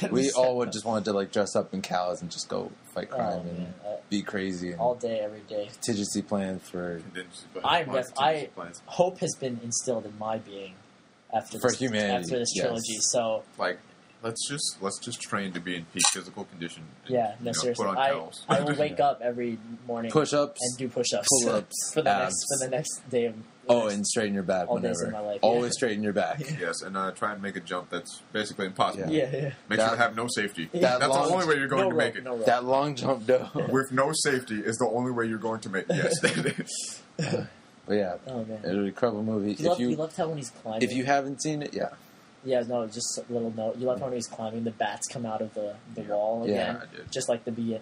we all would just wanted to, like, dress up in cows and just go fight crime and be crazy. And all day, every day. Contingency plan for... Hope has been instilled in my being after this trilogy, so... Like... Let's just train to be in peak physical condition. And, seriously. Put on I will wake up every morning, push-ups, and do push-ups, pull-ups, for the next day of. And straighten your back. All days of my life. Always straighten your back. Yes, and try and make a jump that's basically impossible. Yeah. Make sure to have no safety. That's the only way you're going to make it. That long jump, though, with no safety, is the only way you're going to make it. Yes, that is. But yeah, it's an incredible movie. You loved how when he's climbing. If you haven't seen it, yeah. Yeah, no, just a little note. You love when he's climbing, the bats come out of the wall again. I did. Just like the beginning.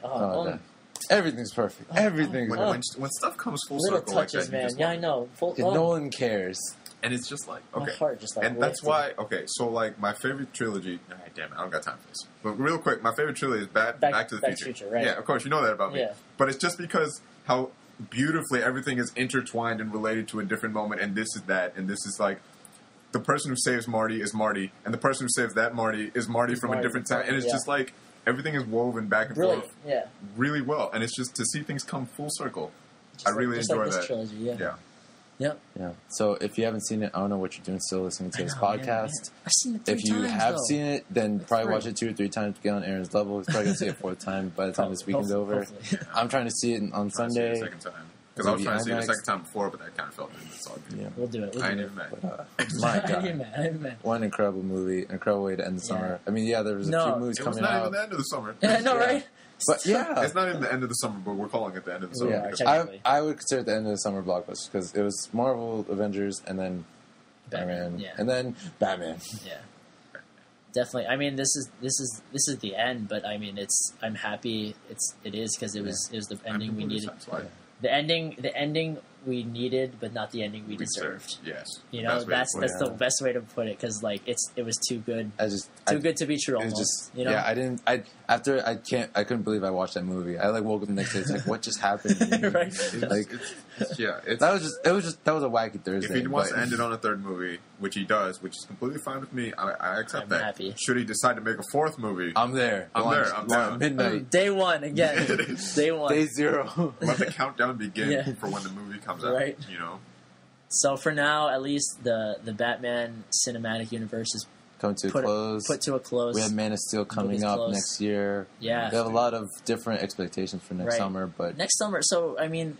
Everything's perfect. Everything's when stuff comes full little circle touches, like that, man. I know. No one cares. And it's just like, okay. My heart just like and that's why, so like my favorite trilogy, damn it, I don't got time for this. But real quick, my favorite trilogy is Back to the Future. Right? Yeah, of course, you know that about me. Yeah. But it's just because how beautifully everything is intertwined and related to a different moment, and this is that, and this is like, the person who saves Marty is Marty, and the person who saves that Marty is Marty from a different time. And it's just like, everything is woven back and forth really well. And it's just to see things come full circle. I really enjoy that. Trilogy, yeah. Yep. Yeah. So if you haven't seen it, I don't know what you're doing still listening to this podcast. I've seen it 3 times, if you have seen it, then That's probably watch it 2 or 3 times to get on Aaron's level. He's probably going to see it a 4th time by the time this weekend's over. I'm trying to see it on Sunday. Second time. Because I was trying to see it the second time before, but that kind of felt good. It's all good. Yeah. We'll do it. I ain't even mad. My God. One incredible movie, incredible way to end the summer. I mean, there was a few movies coming out. It was not even the end of the summer. Yeah, I know, right? But it's not even the end of the summer, but we're calling it the end of the summer. Yeah, I would consider it the end of the summer blockbuster because it was Marvel, Avengers, and then Batman, and then Batman. Yeah, definitely. I mean, this is the end, but I mean, I'm happy. It is because it was the ending we needed. The ending we needed, but not the ending we deserved. Yes, that's the best way to put it because like it was too good. Too good to be true. Almost. I couldn't believe I watched that movie. I woke up the next day. It's like, what just happened? Right. That was a wacky Thursday. If he wants to end it on a 3rd movie, which he does, which is completely fine with me, I accept that. Happy. Should he decide to make a 4th movie, I'm there. I'm down. Midnight. Day 1 again. Day 1. Day 0. Let the countdown begin for when the movie comes out. Right. So for now, at least the Batman cinematic universe is put to a close. We have Man of Steel coming up next year. Yeah. We have a lot of different expectations for next summer, but next summer. So I mean,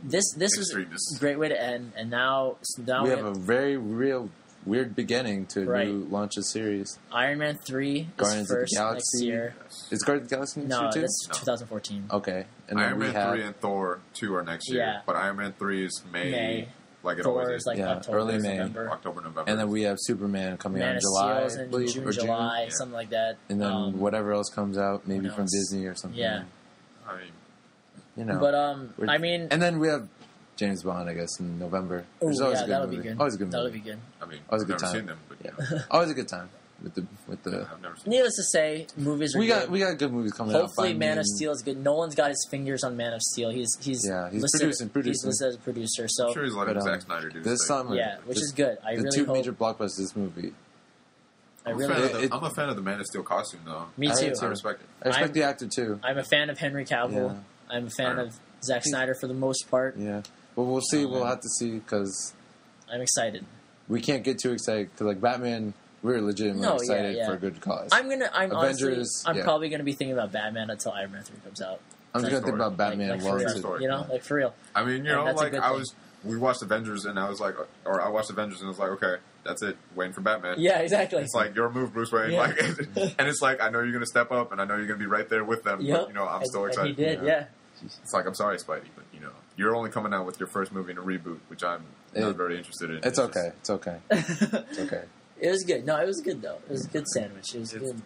this was a great way to end, and now we have a very real weird beginning to a new launch of series. Iron Man 3 Guardians is first of the Galaxy. Next year. Is Guardians of the Galaxy next year too? No, that's 2014. Okay. And Iron Man 3 and Thor 2 are next year, but Iron Man 3 is May. Like it Thor always is. Like October, early May. October, November. And then we have Superman coming out in July, June, July, something like that. And then whatever else comes out, maybe from Disney or something. Yeah. I mean, you know. But I mean, and then we have James Bond, I guess, in November. oh Which is always a good that'll movie. be good. Always a good That'll movie. be good. I mean, Always a I've good never time. seen them, but Yeah, always a good time with the. I've never seen. Needless to say, movies are We good. got good movies coming out. Hopefully, Man of Steel is good. Nolan's got his fingers on Man of Steel. He's listed, producing. He's listed as a producer. So I'm sure he's letting Zack Snyder do this summer. yeah, which is good. I the really two hope. major blockbusters this movie. I'm a fan of the Man of Steel costume, though. Me too. I respect it. I respect the actor too. I'm a fan of Henry Cavill. Yeah. I'm a fan of Zack Snyder for the most part. Yeah, but we'll see. We'll have to see because I'm excited. we can't get too excited because like Batman, we're legitimately excited for a good cause. I'm Avengers, honestly, I'm probably gonna be thinking about Batman until Iron Man 3 comes out. I'm just gonna think about Batman like well for too. real, you know, like for real. I mean, you And know, that's a like good I thing. was. We watched Avengers, and I was like, or I watched Avengers, and I was like, okay, that's it. Waiting for Batman. Yeah, exactly. It's like your move, Bruce Wayne. Yeah. Like, and it's like I know you're gonna step up, and I know you're gonna be right there with them. Yep. But, you know, I'm still And excited. he did, yeah. It's like I'm sorry, Spidey, but you know, you're only coming out with your first movie in a reboot, which I'm not very interested in. It's okay. It's okay. It's okay. It was good. No, it was good though. It was a good sandwich. It was good.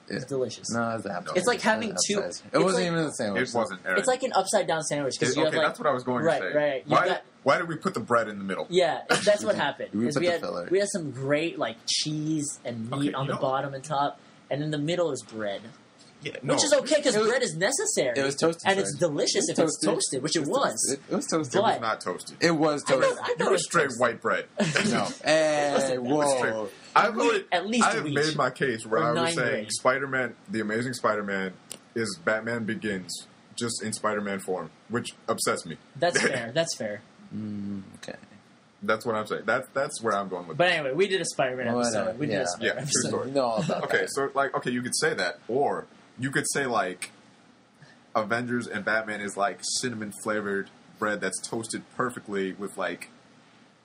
It's delicious. No, it's the appetizer. It's like having two. It wasn't even the sandwich. It wasn't. Aaron. It's like an upside down sandwich because you have like that's what I was going to say. Right. Why did we put the bread in the middle? Yeah, that's what happened. We put the had filler. we had some great like cheese and meat on the bottom and top, and in the middle is bread. Yeah, Which is okay because bread is necessary. It was toasted and bread. it's delicious if it's toasted, which it was. It was toasted. It was But- not toasted. It was toasted. I know You were it's straight toasted. white bread. No. Hey, whoa. At least I have wheat. made my case where Or I was 9 saying grain. Spider-Man, the Amazing Spider-Man, is Batman Begins just in Spider-Man form, which upsets me. That's fair. That's fair. Okay. That's what I'm saying. That's where I'm going with. But anyway, we did a Spider-Man Well, episode. We did a Spider-Man true episode. story. You know all about Okay, that. so you could say that, or you could say like Avengers and Batman is like cinnamon flavored bread that's toasted perfectly with like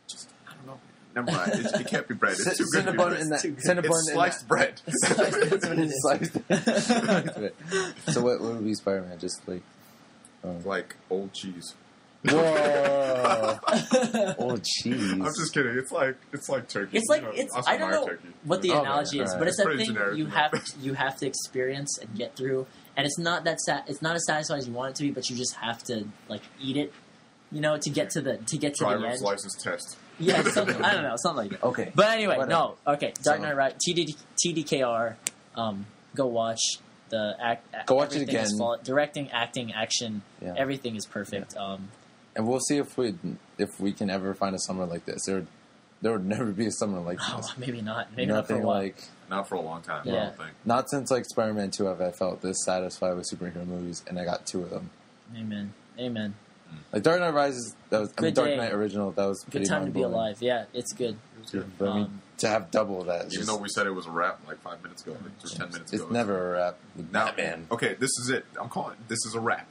just I don't know. Never mind. It can't be bread. It's too good to be bread. It's sliced bread. That's what it is. Sliced. So what would be Spider-Man? Just like Like old cheese. whoa, oh cheese. I'm just kidding. It's like turkey. It's like You know, it's. Oscar I don't Mayer know turkey. what the Okay, analogy is, alright. but it's that Pretty thing generic, you you know. have to experience and get through, and it's not that it's not as satisfying as you want it to be, but you just have to like eat it, you know, to get to the Driver's end. license test. Yeah, something, I don't know, something like that. Okay. But anyway, Whatever. no, okay. Dark So- Knight Rises, TDKR. Go watch the act. Go watch it everything is again. Directing, acting, action, Yeah. everything is perfect. And we'll see if we can ever find a summer like this. There would never be a summer like Oh, this. maybe not. Maybe not for a Nothing while. like Not for a long time. Yeah. I don't think. not since like Spider-Man 2 have I felt this satisfied with superhero movies, and I got 2 of them. Amen. Like Dark Knight Rises, that was Good Dark day. Knight original. That was Good pretty time to be mind-blowing. alive. Yeah, it's good. It was good. But I mean, to have double of that, is Even just, though we said it was a wrap like 5 minutes ago, like just 10 minutes ago. it's never a wrap. With Now, Batman. okay, this is it. I'm calling it. This is a wrap.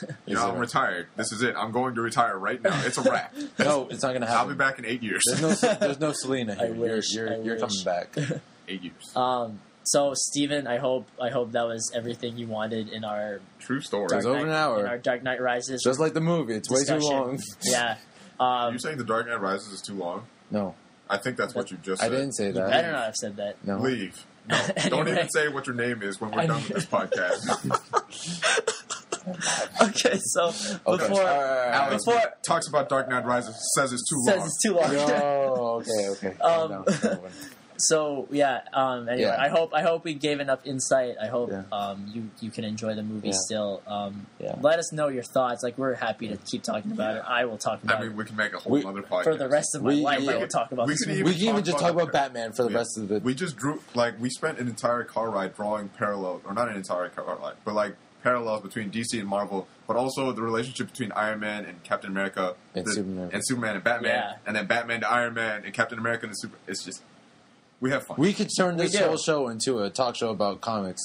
You Is know, it I'm a- retired. This is it. I'm going to retire right now. It's a wrap. No, it's not gonna happen. I'll be back in 8 years. There's no Selena I here. wish, You're I coming wish. back. 8 years. So Steven, I hope that was everything you wanted in our True story. It's over an hour. in our Dark Knight Rises. Just like the movie, it's way too discussion. long. Yeah. Are you saying The Dark Knight Rises is too long? No, I think that's what you just I said. didn't say You that. better not have said that. No. Leave. No. Don't Anyway. even say what your name is when we're done with this podcast. Okay, so Okay. before Alex Before- talks about Dark Knight Rises, says it's too says long. it's too long. No, okay. Calm down. So yeah. Anyway, Yeah. I hope we gave enough insight. I hope Yeah. you can enjoy the movie Yeah. still. Yeah. Let us know your thoughts. Like we're happy to keep talking about it. I will talk about I mean, it we can make a whole other podcast. for the rest of my life. I will talk about we this could movie. even We can even just talk about that. Batman for the rest of the. We just drew, like, we spent an entire car ride drawing parallels, or not an entire car ride, but like parallels between DC and Marvel, but also the relationship between Iron Man and Captain America, And Superman. and Batman, Yeah. and then Batman to Iron Man and Captain America and the Super. It's just we have fun. We could turn We this do. whole show into a talk show about comics.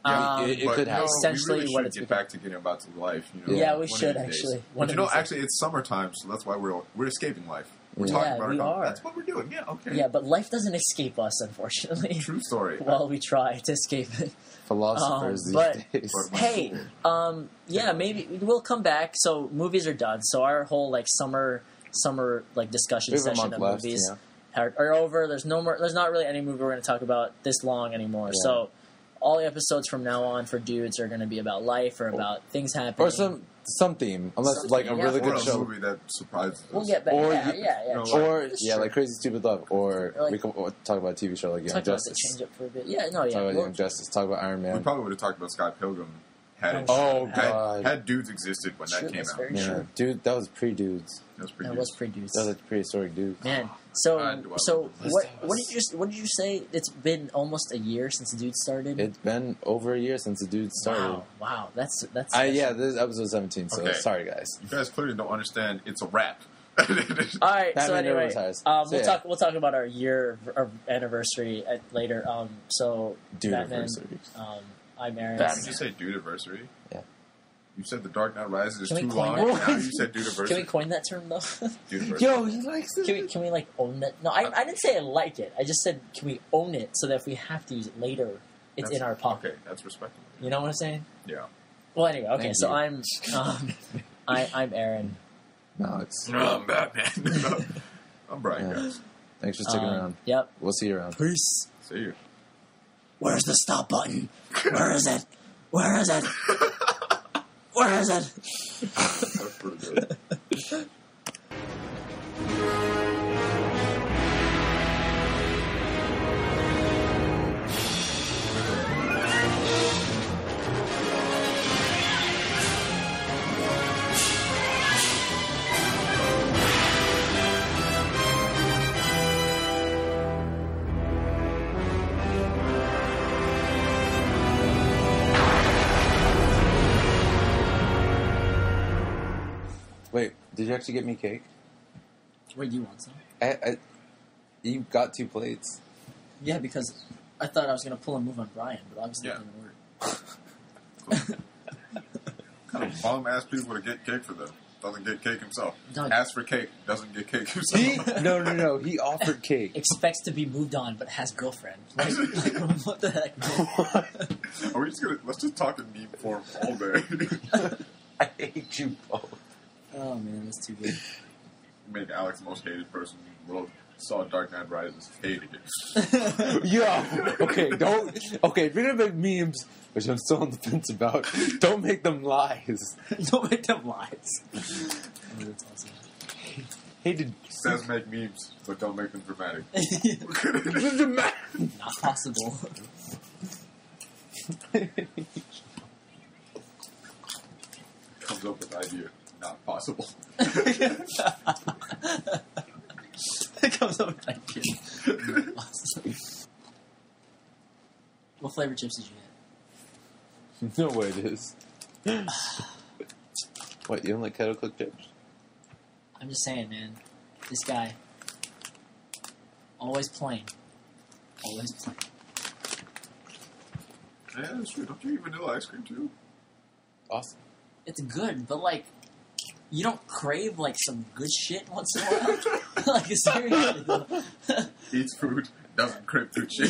it But, could happen. Essentially we really what should it's get become. back to getting about to life. You know, Yeah, we one of should these days. actually. One But of you know, these days. actually, it's summertime, so that's why we're escaping life. We're Yeah. talking Yeah, about we our are. That's what we're doing. Yeah, okay. Yeah, but life doesn't escape us, unfortunately. True story. While we try to escape it. Philosophers but- these days. But- Hey, yeah, maybe we'll come back. So movies are done. So our whole like summer like discussion We have a session month of left, movies yeah. are over. There's no more. There's not really any movie we're going to talk about this long anymore. Yeah. So all the episodes from now on for dudes are going to be about life or about things happening. Or some theme, unless like a really good show. Movie that surprises us. We'll get back. Or like Crazy Stupid Love, or like, we can talk about a TV show like Young Justice. Change up for a bit. Talk about Young Justice. Talk about Iron Man. We probably would have talked about Scott Pilgrim. God! Had dudes existed when that came out. Yeah, dude, that was pre-dudes. That was pre-dudes. That was prehistoric dudes. Man, so what did you say? It's been almost a year since the dudes started. It's been over a year since the dudes started. Wow, that's. This is episode 17. So sorry, guys. You guys clearly don't understand. It's a wrap. All right. So anyway, we'll talk about our year anniversary later. So dude Batman. Anniversary. I'm Erin. Did you say dude anniversary? Yeah. You said The Dark Knight Rises is too long. Now you said dude anniversary. Can we coin that term though? Dude anniversary. Yo, he likes it. Can we like own that? No, I didn't say I like it. I just said can we own it so that if we have to use it later, it's in our pocket. Okay, that's respectable. You know what I'm saying? Yeah. Well, anyway, okay. Thank So you. I'm Erin. No, I'm Batman. I'm Brian, guys. Thanks for sticking around. Yep. We'll see you around. Peace. See you. Where's the stop button? Where is it? Where is it? Where is it? That's pretty good. Wait, did you actually get me cake? Wait, do you want some? You got 2 plates. Yeah, because I thought I was going to pull a move on Brian, but obviously it didn't work. Kind of bum ass people to get cake for them. Doesn't get cake himself. No. Asks for cake, doesn't get cake himself. No. He offered cake. Expects to be moved on, but has girlfriend. Like what the heck? Are we just gonna let's just talk in meme form all day? I hate you both. Oh man, that's too good. Make Alex the most hated person in the world. Saw Dark Knight Rises, hated it. Yo, okay, if you're gonna make memes, which I'm still on the fence about, don't make them lies. Don't make them lies. Oh, that's awesome. Hated. Says make memes, but don't make them dramatic. Not possible. Comes up with idea, not possible. It comes up with idea. Awesome. What flavor chips did you get? No way it is. What, you don't like kettle cooked chips? I'm just saying, man. This guy. Always plain. Always plain. Yeah, that's true. Don't you eat vanilla ice cream too? Awesome. It's good, but like, you don't crave like some good shit once in a while? Like, seriously. Eats food, doesn't crave good shit.